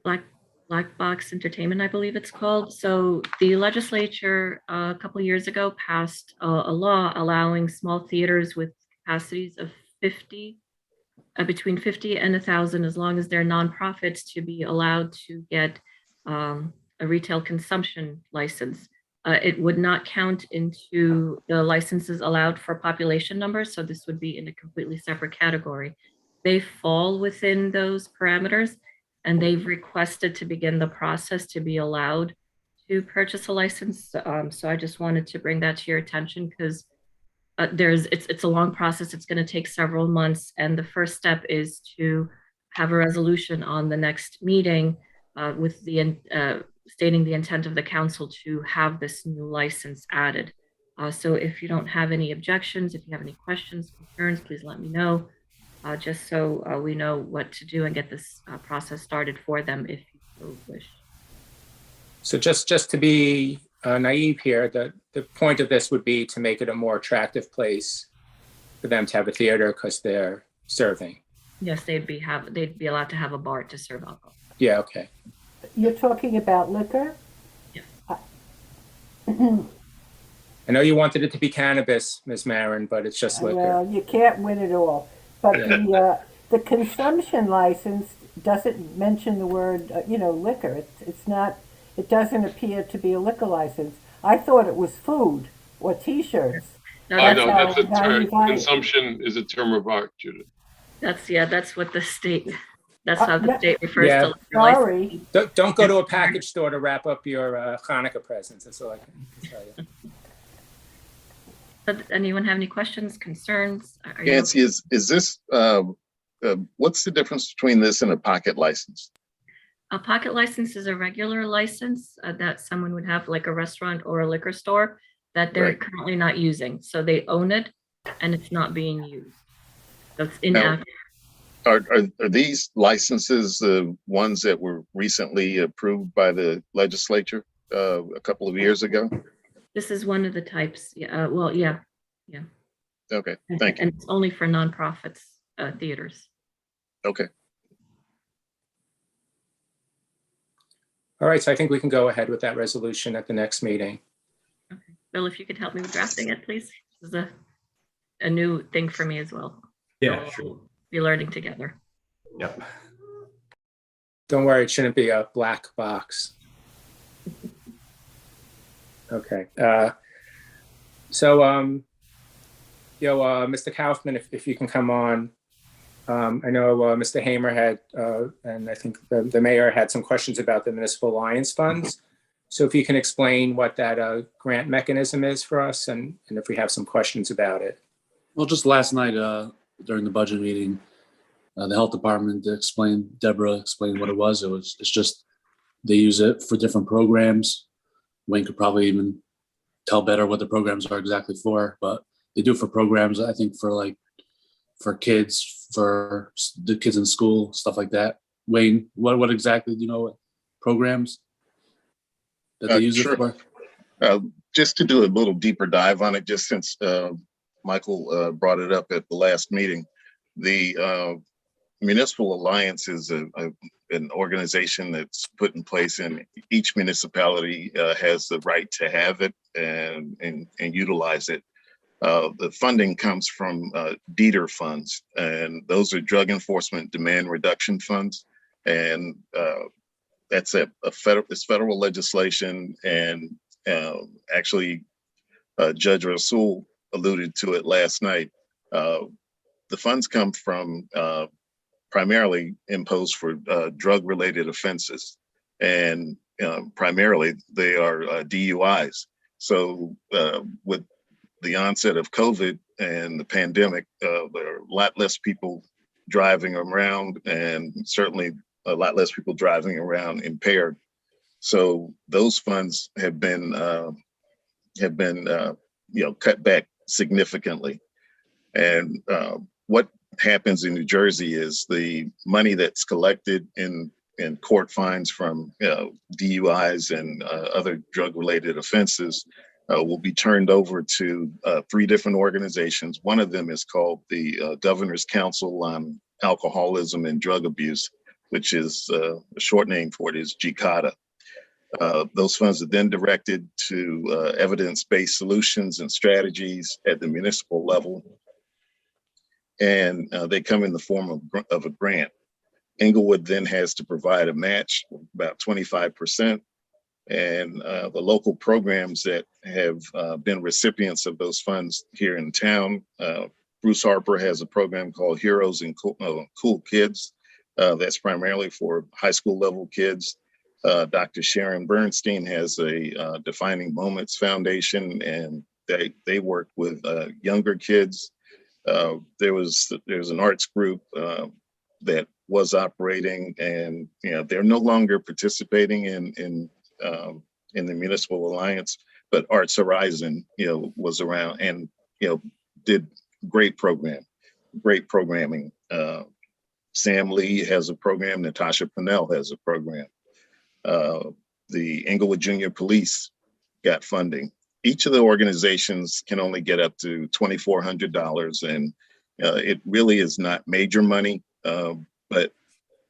Black Box Entertainment, I believe it's called. So the legislature a couple years ago passed a law allowing small theaters with capacities of 50, between 50 and 1,000, as long as they're nonprofits, to be allowed to get a retail consumption license. It would not count into the licenses allowed for population numbers, so this would be in a completely separate category. They fall within those parameters, and they've requested to begin the process to be allowed to purchase a license. So I just wanted to bring that to your attention, because it's a long process. It's going to take several months, and the first step is to have a resolution on the next meeting with the stating the intent of the council to have this new license added. So if you don't have any objections, if you have any questions, concerns, please let me know, just so we know what to do and get this process started for them if you so wish. So just to be naive here, the point of this would be to make it a more attractive place for them to have a theater because they're serving. Yes, they'd be allowed to have a bar to serve alcohol. Yeah, okay. You're talking about liquor? Yeah. I know you wanted it to be cannabis, Ms. Marin, but it's just liquor. Well, you can't win it all. But the consumption license doesn't mention the word, liquor. It's not. It doesn't appear to be a liquor license. I thought it was food or T-shirts. No, That's a term. Consumption is a term of art, Judith. That's what the state. That's how the state refers to liquor sorry. license. Don't go to a package store to wrap up your Hanukkah presents. That's all I can tell you. Does anyone have any questions, concerns? Nancy, is this, what's the difference between this and a pocket license? A pocket license is a regular license that someone would have, like a restaurant or a liquor store, that they're currently not using. So they own it and it's not being used. So it's inactive. Are these licenses the ones that were recently approved by the legislature a couple of years ago? This is one of the types. Yeah. Well, yeah. Okay, thank you. And it's only for nonprofits, theaters. Okay. All right, so I think we can go ahead with that resolution at the next meeting. Okay. Bill, if you could help me with drafting it, please. This is a new thing for me as well. Yeah, sure. Be learning together. Yep. Don't worry, it shouldn't be a black box. Okay. So, Mr. Kaufman, if you can come on. I know Mr. Hamer had, and I think the mayor had some questions about the municipal alliance funds. So if you can explain what that grant mechanism is for us, and if we have some questions about it. Well, just last night during the budget meeting, the health department Deborah explained what it was. It's just they use it for different programs. Wayne could probably even tell better what the programs are exactly for, but they do it for programs, I think, for kids, for the kids in school, stuff like that. Wayne, what exactly do you know what programs that they use Sure. it for? Just to do a little deeper dive on it, just since Michael brought it up at the last meeting, the Municipal Alliance is an organization that's put in place, and each municipality has the right to have it and utilize it. The funding comes from DETR funds, and those are drug enforcement demand reduction funds. And that's it's federal legislation. And actually, Judge Rasul alluded to it last night. The funds come from primarily imposed for drug-related offenses. And primarily, they are DUIs. So with the onset of COVID and the pandemic, there are a lot less people driving around, and certainly a lot less people driving around impaired. So those funds have been cut back significantly. And what happens in New Jersey is the money that's collected in court fines from DUIs and other drug-related offenses will be turned over to 3 different organizations. One of them is called the Governor's Council on Alcoholism and Drug Abuse, which is a short name for it is GCADA. Those funds are then directed to evidence-based solutions and strategies at the municipal level, and they come in the form of a grant. Inglewood then has to provide a match of about 25%. And the local programs that have been recipients of those funds here in town, Bruce Harper has a program called Heroes and Cool Kids. That's primarily for high school level kids. Dr. Sharon Bernstein has a Defining Moments Foundation, and they work with younger kids. There's an arts group that was operating, and they're no longer participating in the Municipal Alliance, but Arts Horizon, was around and, did great programming. Sam Lee has a program, Natasha Pinnell has a program. The Inglewood Junior Police got funding. Each of the organizations can only get up to $2,400, and it really is not major money, but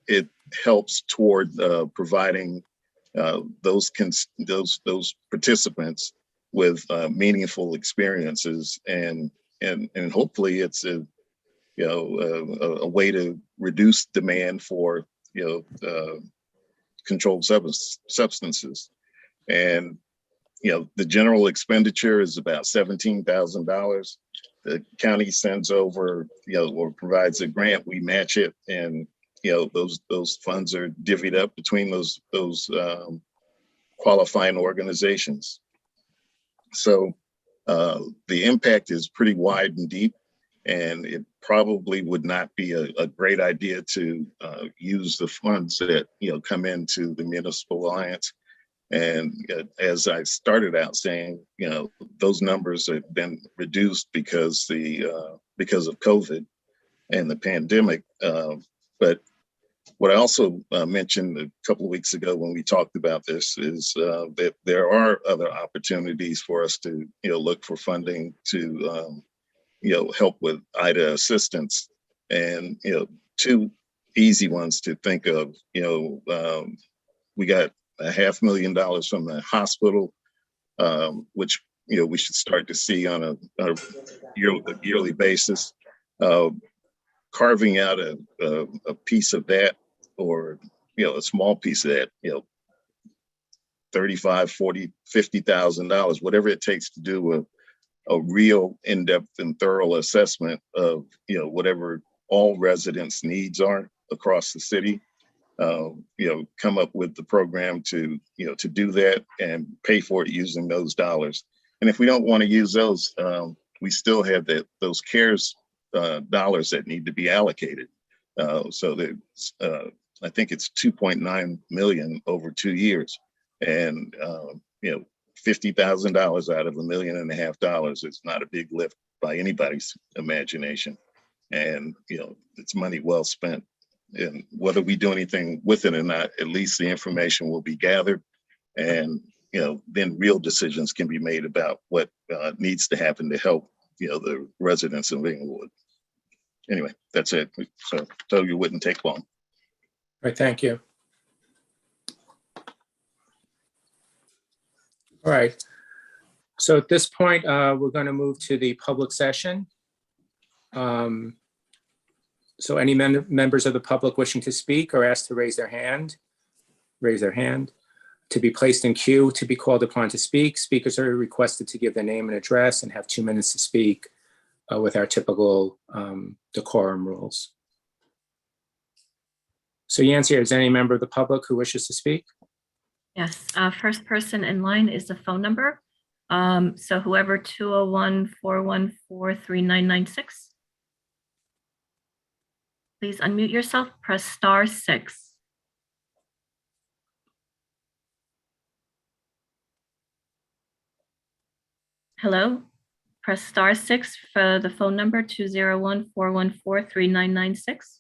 it helps toward providing those participants with meaningful experiences, and hopefully it's a way to reduce demand for controlled substances. And the general expenditure is about $17,000. The county sends over or provides a grant, we match it, and those funds are divvied up between those qualifying organizations. So the impact is pretty wide and deep, and it probably would not be a great idea to use the funds that come into the Municipal Alliance. And as I started out saying, those numbers have been reduced because of COVID and the pandemic. But what I also mentioned a couple of weeks ago when we talked about this is that there are other opportunities for us to look for funding to help with IDA assistance. And 2 easy ones to think of. We got $500,000 from the hospital, which we should start to see on a yearly basis. Carving out a piece of that, or a small piece of that, $35,000, $40,000, $50,000, whatever it takes to do a real in-depth and thorough assessment of whatever all residents' needs are across the city. Come up with the program to do that and pay for it using those dollars. And if we don't want to use those, we still have those CARES dollars that need to be allocated. So that I think it's 2.9 million over 2 years, and $50,000 out of $1.5 million is not a big lift by anybody's imagination, and it's money well spent. And whether we do anything with it or not, at least the information will be gathered, and then real decisions can be made about what needs to happen to help the residents of Inglewood. Anyway, that's it. So you wouldn't take long. All right, thank you. All right. So at this point, we're going to move to the public session. So any members of the public wishing to speak are asked to raise their hand. To be placed in queue, to be called upon to speak. Speakers are requested to give their name and address and have 2 minutes to speak with our typical decorum rules. So Yancy, is there any member of the public who wishes to speak? Yes, first person in line is the phone number. So whoever, 201-414-3996. Please unmute yourself, press *6. Hello, press *6 for the phone number 201-414-3996.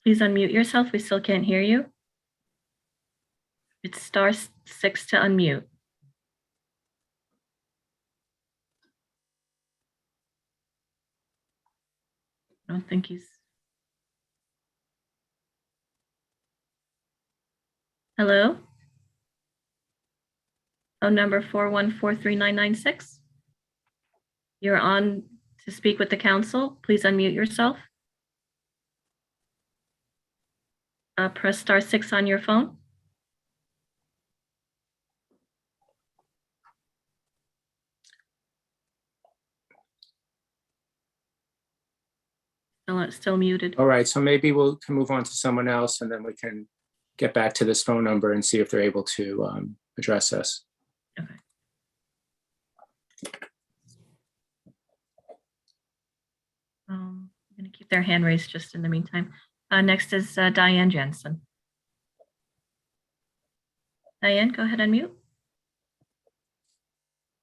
Please unmute yourself. We still can't hear you. It's *6 to unmute. I don't think he's. Hello? Phone number 414-3996. You're on to speak with the council. Please unmute yourself. Press *6 on your phone. Still muted. All right, so maybe we can move on to someone else, and then we can get back to this phone number and see if they're able to address us. Okay. I'm going to keep their hand raised just in the meantime. Next is Diane Jensen. Diane, go ahead and mute.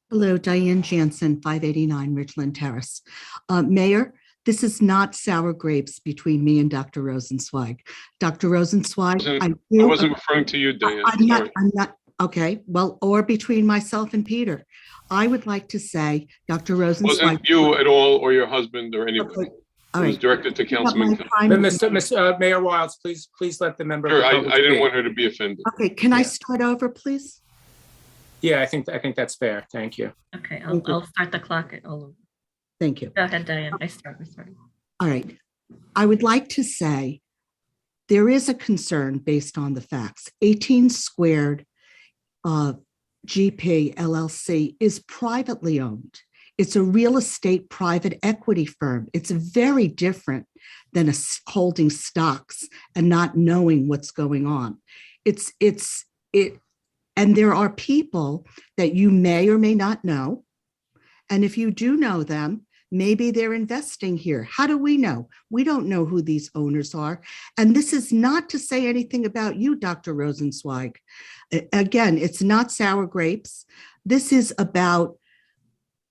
Hello, Diane Jansen, 589 Ridgeland Terrace. Mayor, this is not sour grapes between me and Dr. Rosenzweig. Dr. Rosenzweig, I wasn't referring to you, Diane. I'm not, okay, well, or between myself and Peter. I would like to say, Dr. Rosenzweig. Wasn't you at all, or your husband, or anybody. Okay. It was directed to Councilman. Mayor Wilds, please let the member. Sure, I didn't want her to be offended. Okay, can I start over, please? Yeah, I think that's fair. Thank you. Okay, I'll start the clock at all. Thank you. Go ahead, Diane. We started. All right. I would like to say there is a concern based on the facts. 18 Squared GP LLC is privately owned. It's a real estate private equity firm. It's very different than holding stocks and not knowing what's going on. And there are people that you may or may not know. And if you do know them, maybe they're investing here. How do we know? We don't know who these owners are. And this is not to say anything about you, Dr. Rosenzweig. Again, it's not sour grapes. This is about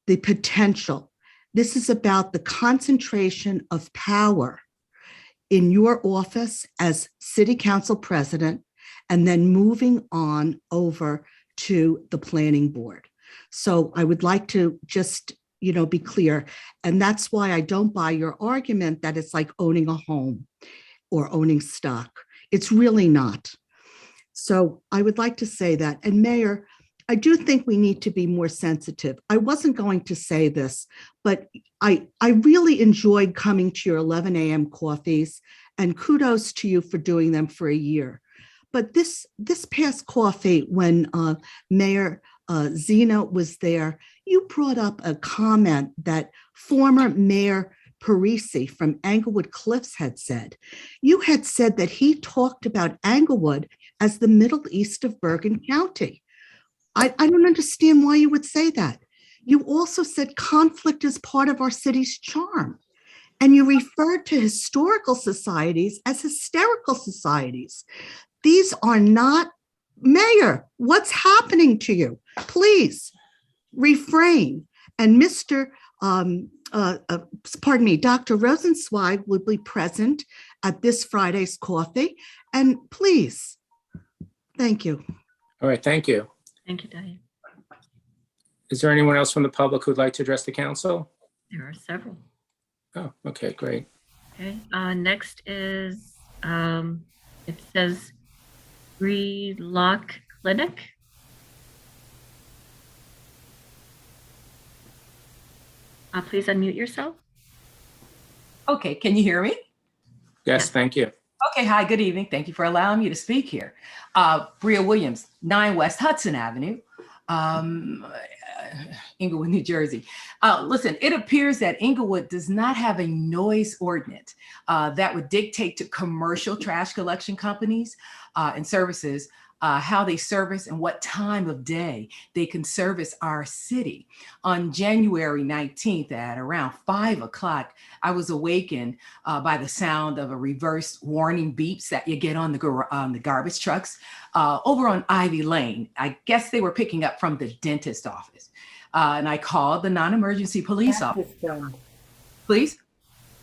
the potential. This is about the concentration of power in your office as city council president, and then moving on over to the planning board. So I would like to just, be clear. And that's why I don't buy your argument that it's like owning a home or owning stock. It's really not. So I would like to say that. And Mayor, I do think we need to be more sensitive. I wasn't going to say this, but I really enjoyed coming to your 11 a.m. coffees, and kudos to you for doing them for a year. But this past coffee, when Mayor Zena was there, you brought up a comment that former Mayor Parisi from Englewood Cliffs had said. You had said that he talked about Englewood as the Middle East of Bergen County. I don't understand why you would say that. You also said conflict is part of our city's charm. And you referred to historical societies as hysterical societies. These are not, Mayor, what's happening to you? Please refrain. And Dr. Rosenzweig will be present at this Friday's coffee. And please, thank you. All right, thank you. Thank you, Diane. Is there anyone else from the public who'd like to address the council? There are several. Oh, okay, great. Okay, next is, it says Lock Clinic. Please unmute yourself. Okay, can you hear me? Yes, thank you. Okay, hi, good evening. Thank you for allowing me to speak here. Bria Williams, 9 West Hudson Avenue, Englewood, New Jersey. Listen, it appears that Englewood does not have a noise ordinance that would dictate to commercial trash collection companies and services how they service and what time of day they can service our city. On January 19th at around 5 o'clock, I was awakened by the sound of a reverse warning beeps that you get on the garbage trucks over on Ivy Lane. I guess they were picking up from the dentist office. And I called the non-emergency police office. Fund. Please?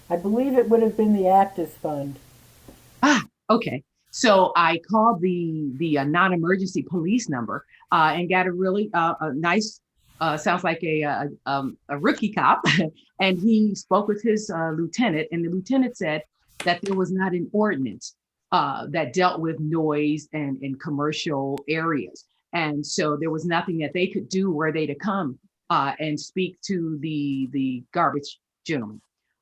I believe it would have been the Actors Fund. Okay. So I called the non-emergency police number and got a really nice, sounds like a rookie cop, and he spoke with his lieutenant, and the lieutenant said that there was not an ordinance that dealt with noise and in commercial areas, and so there was nothing that they could do were they to come and speak to the garbage gentleman,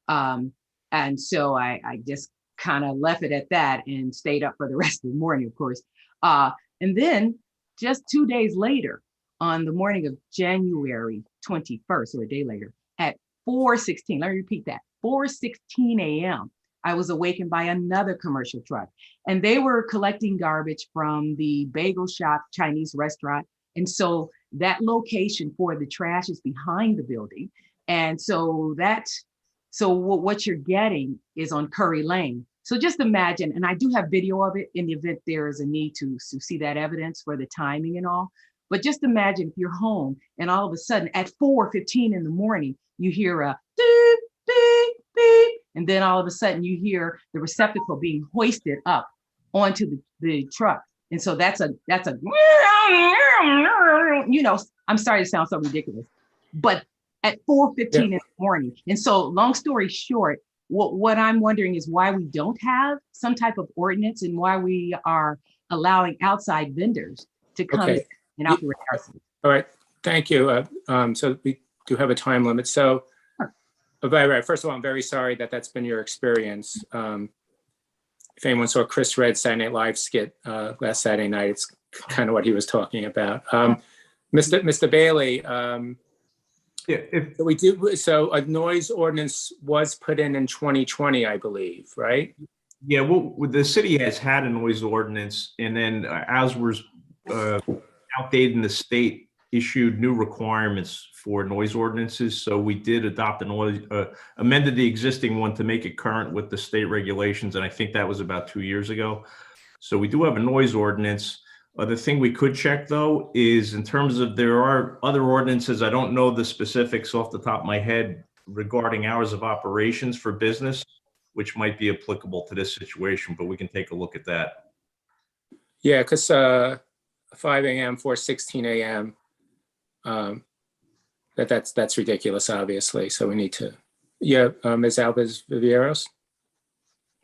and so I just kind of left it at that and stayed up for the rest of the morning, of course. And then just 2 days later, on the morning of January 21st, or a day later, at 4:16, let me repeat that, 4:16 a.m., I was awakened by another commercial truck. And they were collecting garbage from the bagel shop, Chinese restaurant. And so that location for the trash is behind the building. And so what you're getting is on Curry Lane. So just imagine, and I do have video of it in the event there is a need to see that evidence for the timing and all. But just imagine if you're home and all of a sudden at 4:15 in the morning, you hear a beep, beep, beep. And then all of a sudden you hear the receptacle being hoisted up onto the truck. And so that's a, you know, I'm sorry to sound so ridiculous, but at 4:15 in the morning. And so long story short, what I'm wondering is why we don't have some type of ordinance and why we are allowing outside vendors to come in and operate our city. All right, thank you. So we do have a time limit. So, right, first of all, I'm very sorry that that's been your experience. If anyone saw Chris Redd's Saturday Night Live skit last Saturday night, it's kind of what he was talking about. Mr. Bailey, so a noise ordinance was put in 2020, I believe, right? Yeah, well, the city has had a noise ordinance, and then as was outdated in the state, issued new requirements for noise ordinances. So we did adopt amended the existing one to make it current with the state regulations, and I think that was about 2 years ago. So we do have a noise ordinance. The thing we could check, though, is in terms of there are other ordinances. I don't know the specifics off the top of my head regarding hours of operations for business, which might be applicable to this situation, but we can take a look at that. Yeah, because 5 a.m., 4:16 a.m., that's ridiculous, obviously. So we need to, Ms. Alves Vivieros?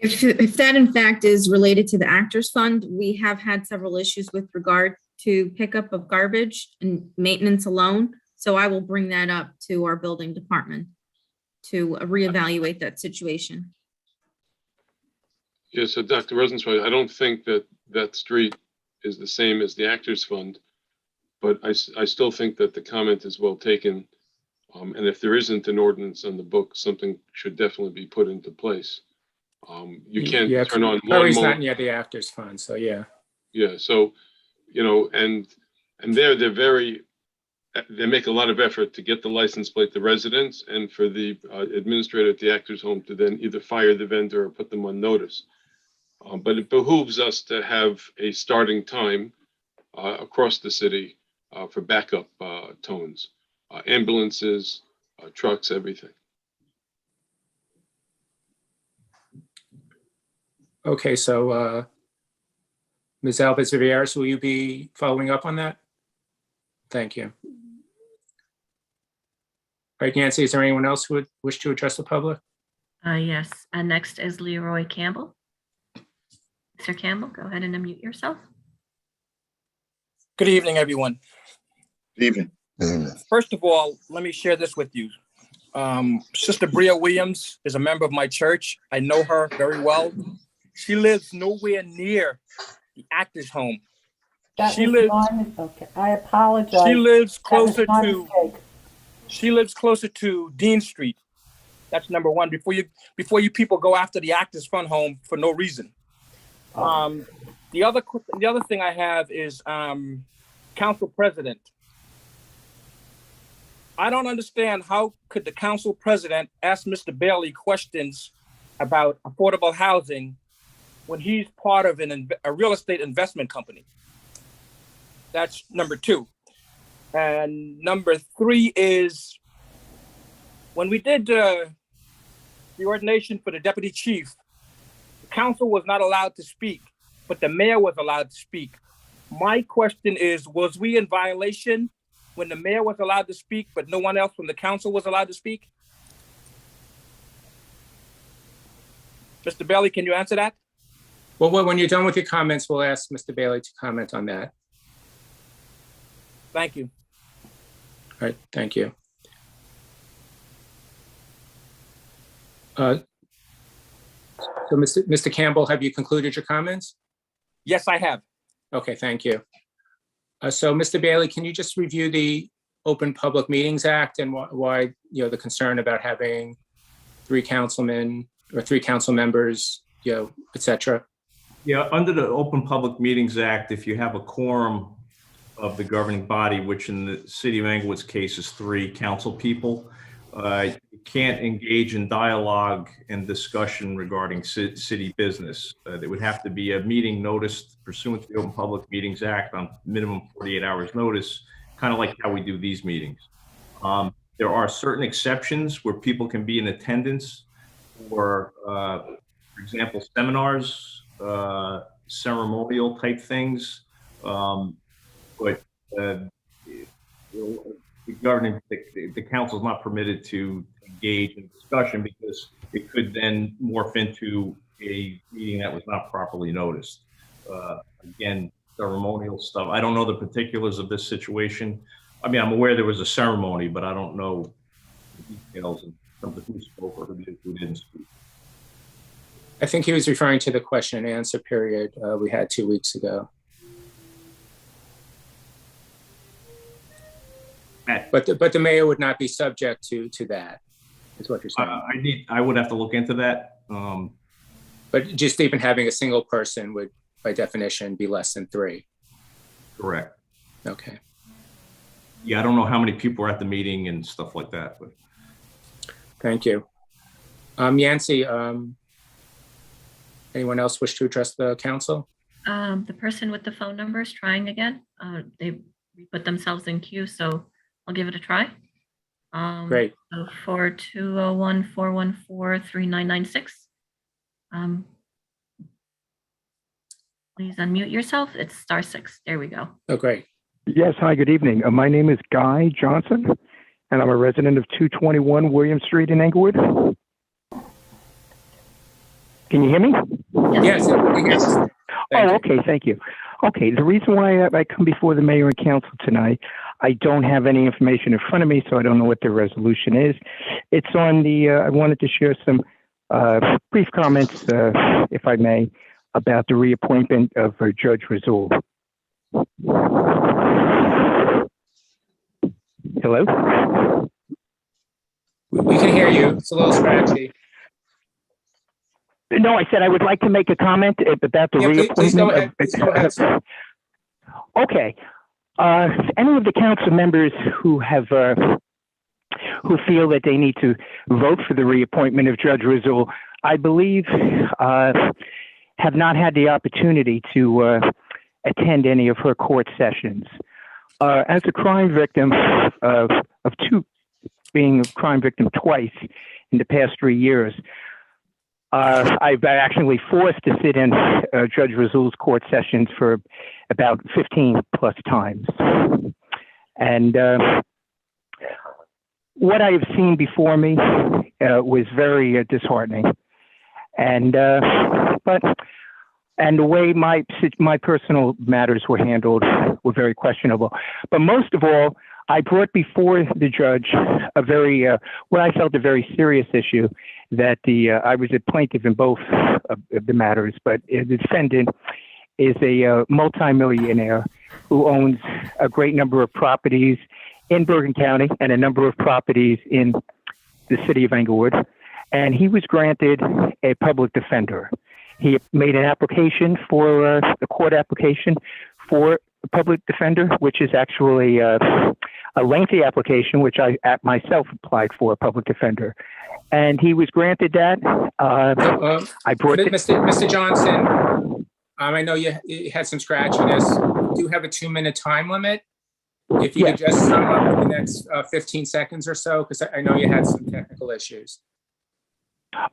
If that in fact is related to the Actors Fund, we have had several issues with regard to pickup of garbage and maintenance alone. So I will bring that up to our building department to reevaluate that situation. Yeah, so Dr. Rosenzweig, I don't think that street is the same as the Actors Fund. but I still think that the comment is well taken. And if there isn't an ordinance on the book, something should definitely be put into place. You can't Yeah, turn on Curry's lawnmower. not near the Actors Fund, so yeah. Yeah, so, you know, and they're very, they make a lot of effort to get the license plate to residents and for the administrator at the Actors Home to then either fire the vendor or put them on notice. But it behooves us to have a starting time across the city for backup tones, ambulances, trucks, everything. Okay, so Ms. Alves Vivieres, will you be following up on that? Thank you. All right, Nancy, is there anyone else who would wish to address the public? Yes, and next is Leroy Campbell. Mr. Campbell, go ahead and unmute yourself. Good evening, everyone. Good evening. First of all, let me share this with you. Sister Bria Williams is a member of my church. I know her very well. She lives nowhere near the Actors Home. Okay, I apologize. She lives That was closer to Dean Street. That's number one. Before you people go after the Actors Fund Home for no reason. The other thing I have is council president. I don't understand how could the council president ask Mr. Bailey questions about affordable housing when he's part of a real estate investment company. That's number two. And number three is when we did the ordination for the deputy chief, the council was not allowed to speak, but the mayor was allowed to speak. My question is, was we in violation when the mayor was allowed to speak, but no one else from the council was allowed to speak? Mr. Bailey, can you answer that? Well, when you're done with your comments, we'll ask Mr. Bailey to comment on that. Thank you. All right, thank you. So, Mr. Campbell, have you concluded your comments? Yes, I have. Okay, thank you. So, Mr. Bailey, can you just review the Open Public Meetings Act and why the concern about having 3 councilmen or 3 council members, et cetera? Yeah, under the Open Public Meetings Act, if you have a quorum of the governing body, which in the city of Englewood's case is 3 council people, you can't engage in dialogue and discussion regarding city business. There would have to be a meeting noticed pursuant to the Open Public Meetings Act on minimum 48 hours notice, kind of like how we do these meetings. There are certain exceptions where people can be in attendance for example, seminars, ceremonial type things, but the council is not permitted to engage in discussion because it could then morph into a meeting that was not properly noticed. Again, ceremonial stuff. I don't know the particulars of this situation. I mean, I'm aware there was a ceremony, but I don't know the details in terms of who spoke or who didn't speak. I think he was referring to the question and answer period we had 2 weeks ago. But the mayor would not be subject to that, is what you're saying. I would have to look into that. But just even having a single person would, by definition, be less than 3. Correct. Okay. Yeah, I don't know how many people are at the meeting and stuff like that. But thank you. Yancy, anyone else wish to address the council? The person with the phone number is trying again. They put themselves in queue, so I'll give it a try. Great. So for 201-414-3996. Please unmute yourself. It's *6. There we go. Oh, great. Yes, hi, good evening. My name is Guy Johnson, and I'm a resident of 221 William Street in Englewood. Can you hear me? Yes. Okay, thank you. Okay, the reason why I come before the mayor and council tonight, I don't have any information in front of me, so I don't know what the resolution is. It's on I wanted to share some brief comments, if I may, about the reappointment of Judge Razul. Hello? We can hear you. It's a little scratchy. No, I said I would like to make a comment about the Yeah, reappointment. please go ahead. Please go ahead, sir. Okay. Any of the council members who have who feel that they need to vote for the reappointment of Judge Rizul, I believe, have not had the opportunity to attend any of her court sessions. As a crime victim of two, being a crime victim twice in the past 3 years, I've actually forced to sit in Judge Rizul's court sessions for about 15 plus times. And what I have seen before me was very disheartening. And the way my personal matters were handled were very questionable. But most of all, I brought before the judge a very, what I felt a very serious issue that I was a plaintiff in both of the matters, but the defendant is a multimillionaire who owns a great number of properties in Bergen County and a number of properties in the city of Englewood. And he was granted a public defender. He made an application for a court application for a public defender, which is actually a lengthy application, which I myself applied for a public defender. And he was granted that. I brought Mr. Johnson, I know you had some scratchiness. You do have a 2-minute time limit. If you could just sum up in the next 15 seconds or so, because I know you had some technical issues.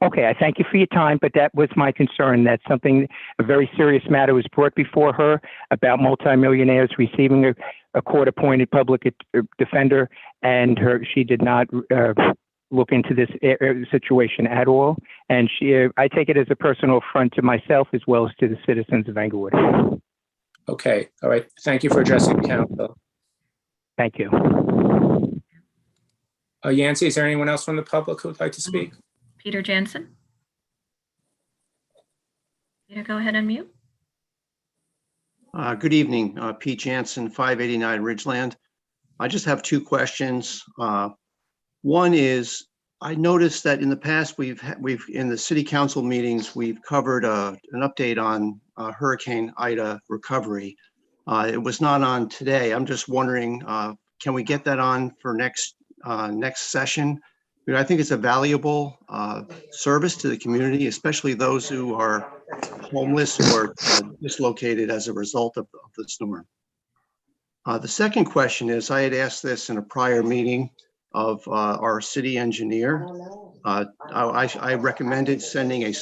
Okay, I thank you for your time, but that was my concern, that a very serious matter was brought before her about multimillionaires receiving a court-appointed public defender, and she did not look into this situation at all. And I take it as a personal affront to myself as well as to the citizens of Englewood. Okay, all right. Thank you for addressing the council. Thank you. Yancy, is there anyone else from the public who would like to speak? Peter Jansen? Peter, go ahead and mute. Good evening, Pete Jansen, 589 Ridgeland. I just have 2 questions. One is, I noticed that in the past we've in the city council meetings, we've covered an update on Hurricane Ida recovery. It was not on today. I'm just wondering, can we get that on for next session? I think it's a valuable service to the community, especially those who are homeless or dislocated as a result of the storm. The second question is, I had asked this in a prior meeting of our city engineer. I recommended sending a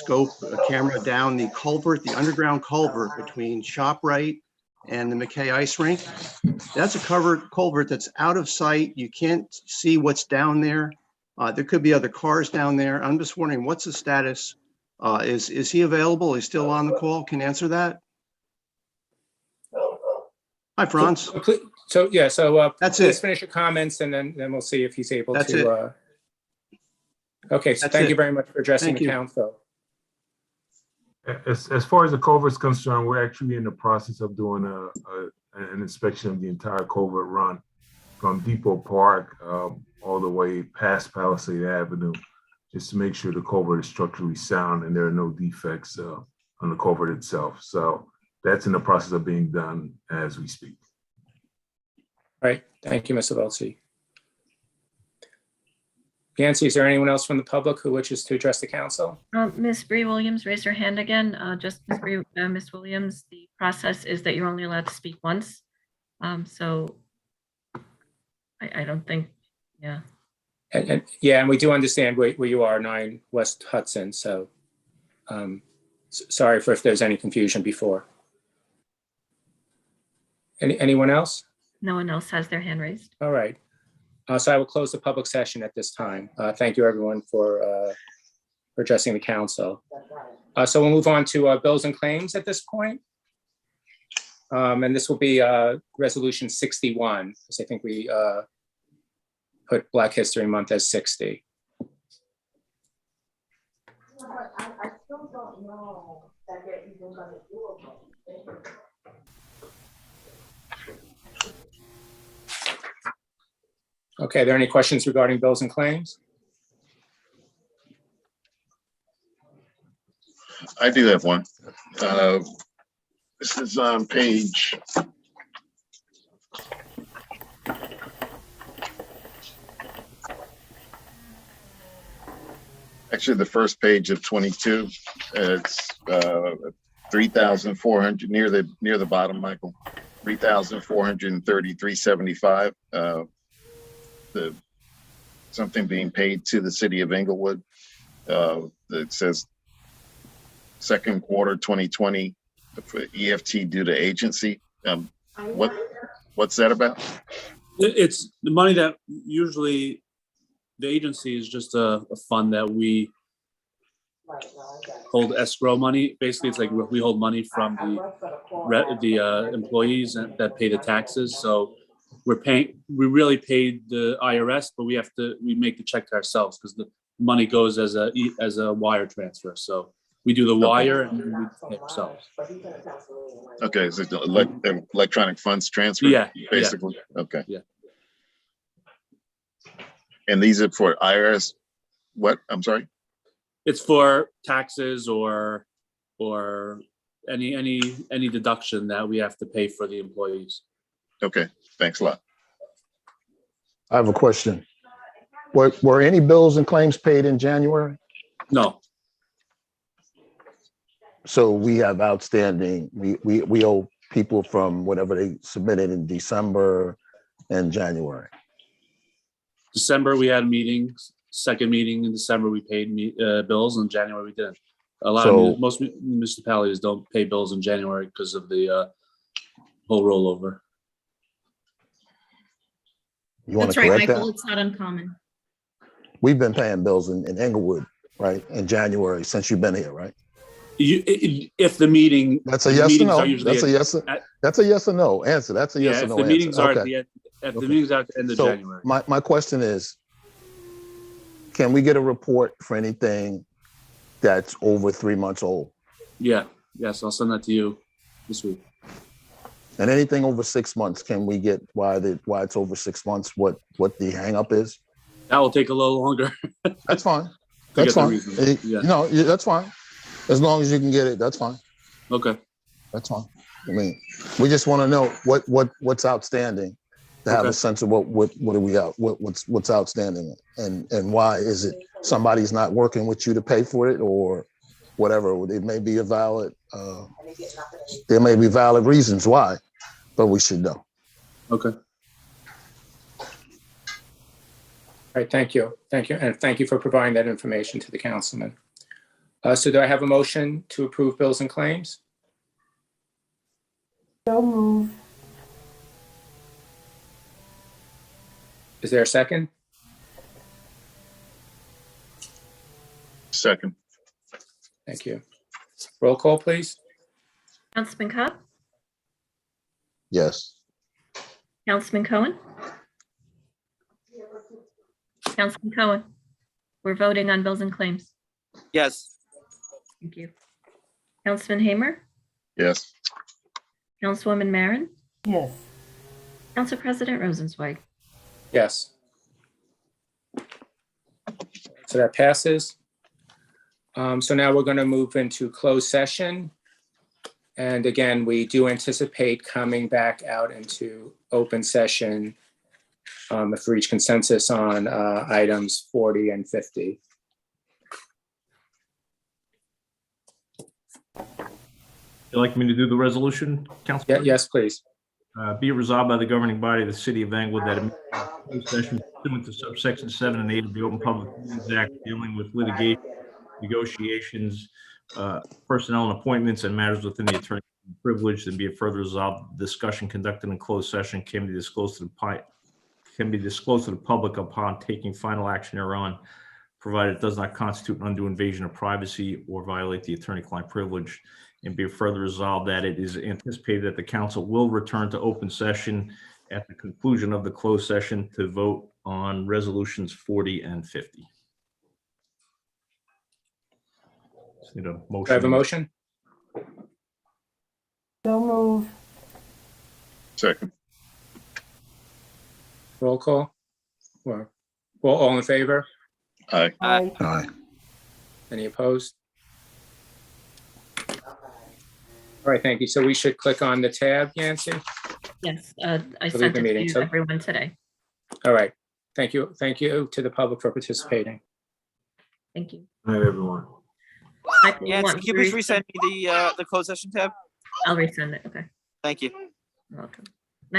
camera down the culvert, the underground culvert between ShopRite and the McKay Ice Rink. That's a culvert that's out of sight. You can't see what's down there. There could be other cars down there. I'm just wondering, what's the status? Is he available? Is he still on the call? Can you answer that? Hi, Franz. So that's please it. finish your comments, and then we'll see if he's able That's to. Okay, so thank you very much for addressing the council. As far as the culvert is concerned, we're actually in the process of doing an inspection of the entire culvert run from Depot Park all the way past Palisade Avenue, just to make sure the culvert is structurally sound and there are no defects on the culvert itself. So that's in the process of being done as we speak. All right, thank you, Mr. Volsi. Yancy, is there anyone else from the public who wishes to address the council? Ms. Bree Williams, raise your hand again. Ms. Williams, the process is that you're only allowed to speak once. So I don't think, yeah. And we do understand where you are, 9 West Hudson. So sorry for if there's any confusion before. Anyone else? No one else has their hand raised. All right. So I will close the public session at this time. Thank you, everyone, for addressing the council. So we'll move on to bills and claims at this point. And this will be Resolution 61, because I think we put Black History Month as 60. I still don't know that they're even going to do it. Okay, are there any questions regarding bills and claims? I do have one. This is on page. Actually, the first page of 22. It's 3,400 near the bottom, Michael. 3,433.75. The something being paid to the city of Inglewood. It says second quarter 2020 for EFT due to agency. What's that about? It's the money that usually the agency is just a fund that we hold escrow money. Basically, it's like we hold money from the employees that pay the taxes. So we really paid the IRS, but we make the check to ourselves because the money goes as a wire transfer. So we do the wire and we pay ourselves. Okay, so electronic funds transfer? Yeah, basically. Yeah. Okay. Yeah. And these are for IRS, what? I'm sorry? It's for taxes or any deduction that we have to pay for the employees. Okay, thanks a lot. I have a question. Were any bills and claims paid in January? No. So we have outstanding, we owe people from whatever they submitted in December and January. December, we had meetings. Second meeting in December, we paid bills. In January, we didn't. Most municipalities don't pay bills in January because of the whole rollover. You want That's to right, correct Michael. that? It's not uncommon. We've been paying bills in Inglewood, right, in January since you've been here, right? If the meeting, that's a yes or no. That's a yes or no answer. That's a yes or no answer. If the meetings are okay. at the meetings are at the end of January. My question is, can we get a report for anything that's over 3 months old? Yes, I'll send that to you this week. And anything over 6 months, can we get why it's over 6 months? What the hang up is? That will take a little longer. That's fine. That's fine. Yeah. No, that's fine. As long as you can get it, that's fine. Okay. That's fine. I mean, we just want to know what's outstanding to have a sense of what are we out, what's outstanding and why is it somebody's not working with you to pay for it or whatever. It may be there may be valid reasons why, but we should know. Okay. All right, thank you. And thank you for providing that information to the councilman. So do I have a motion to approve bills and claims? So moved. Is there a second? Second. Thank you. Roll call, please. Councilman Cobb? Yes. Councilman Cohen? Councilman Cohen? We're voting on bills and claims. Yes. Thank you. Councilman Hamer? Yes. Councilwoman Marin? Yes. Council President Rosenzweig? Yes. So that passes. So now we're going to move into closed session. And again, we do anticipate coming back out into open session if we reach consensus on items 40 and 50. Would you like me to do the resolution, Council? Yeah, yes, please. Be it resolved by the governing body of the city of Englewood that a closed session pursuant to subsection 7 and 8 of the Open Public Meetings Act dealing with litigation, negotiations, personnel and appointments, and matters within the attorney privilege, and be it further resolved, discussion conducted in closed session can be disclosed to the public upon taking final action thereon, provided it does not constitute an undue invasion of privacy or violate the attorney-client privilege. And be further resolved that it is anticipated that the council will return to open session at the conclusion of the closed session to vote on resolutions 40 and 50. Just need a motion. Do I have a motion? So moved. Second. Roll call. Well, all in favor? Aye. Aye. Aye. Any opposed? All right, thank you. So we should click on the tab, Yancy? Yes, I leave sent the it meeting, to so- everyone today. All right. Thank you. Thank you to the public for participating. Thank you. Good night, everyone. Michael, you Yeah, want can you me to please resend me the closed session tab? I'll resend it. Okay. Thank you. You're welcome.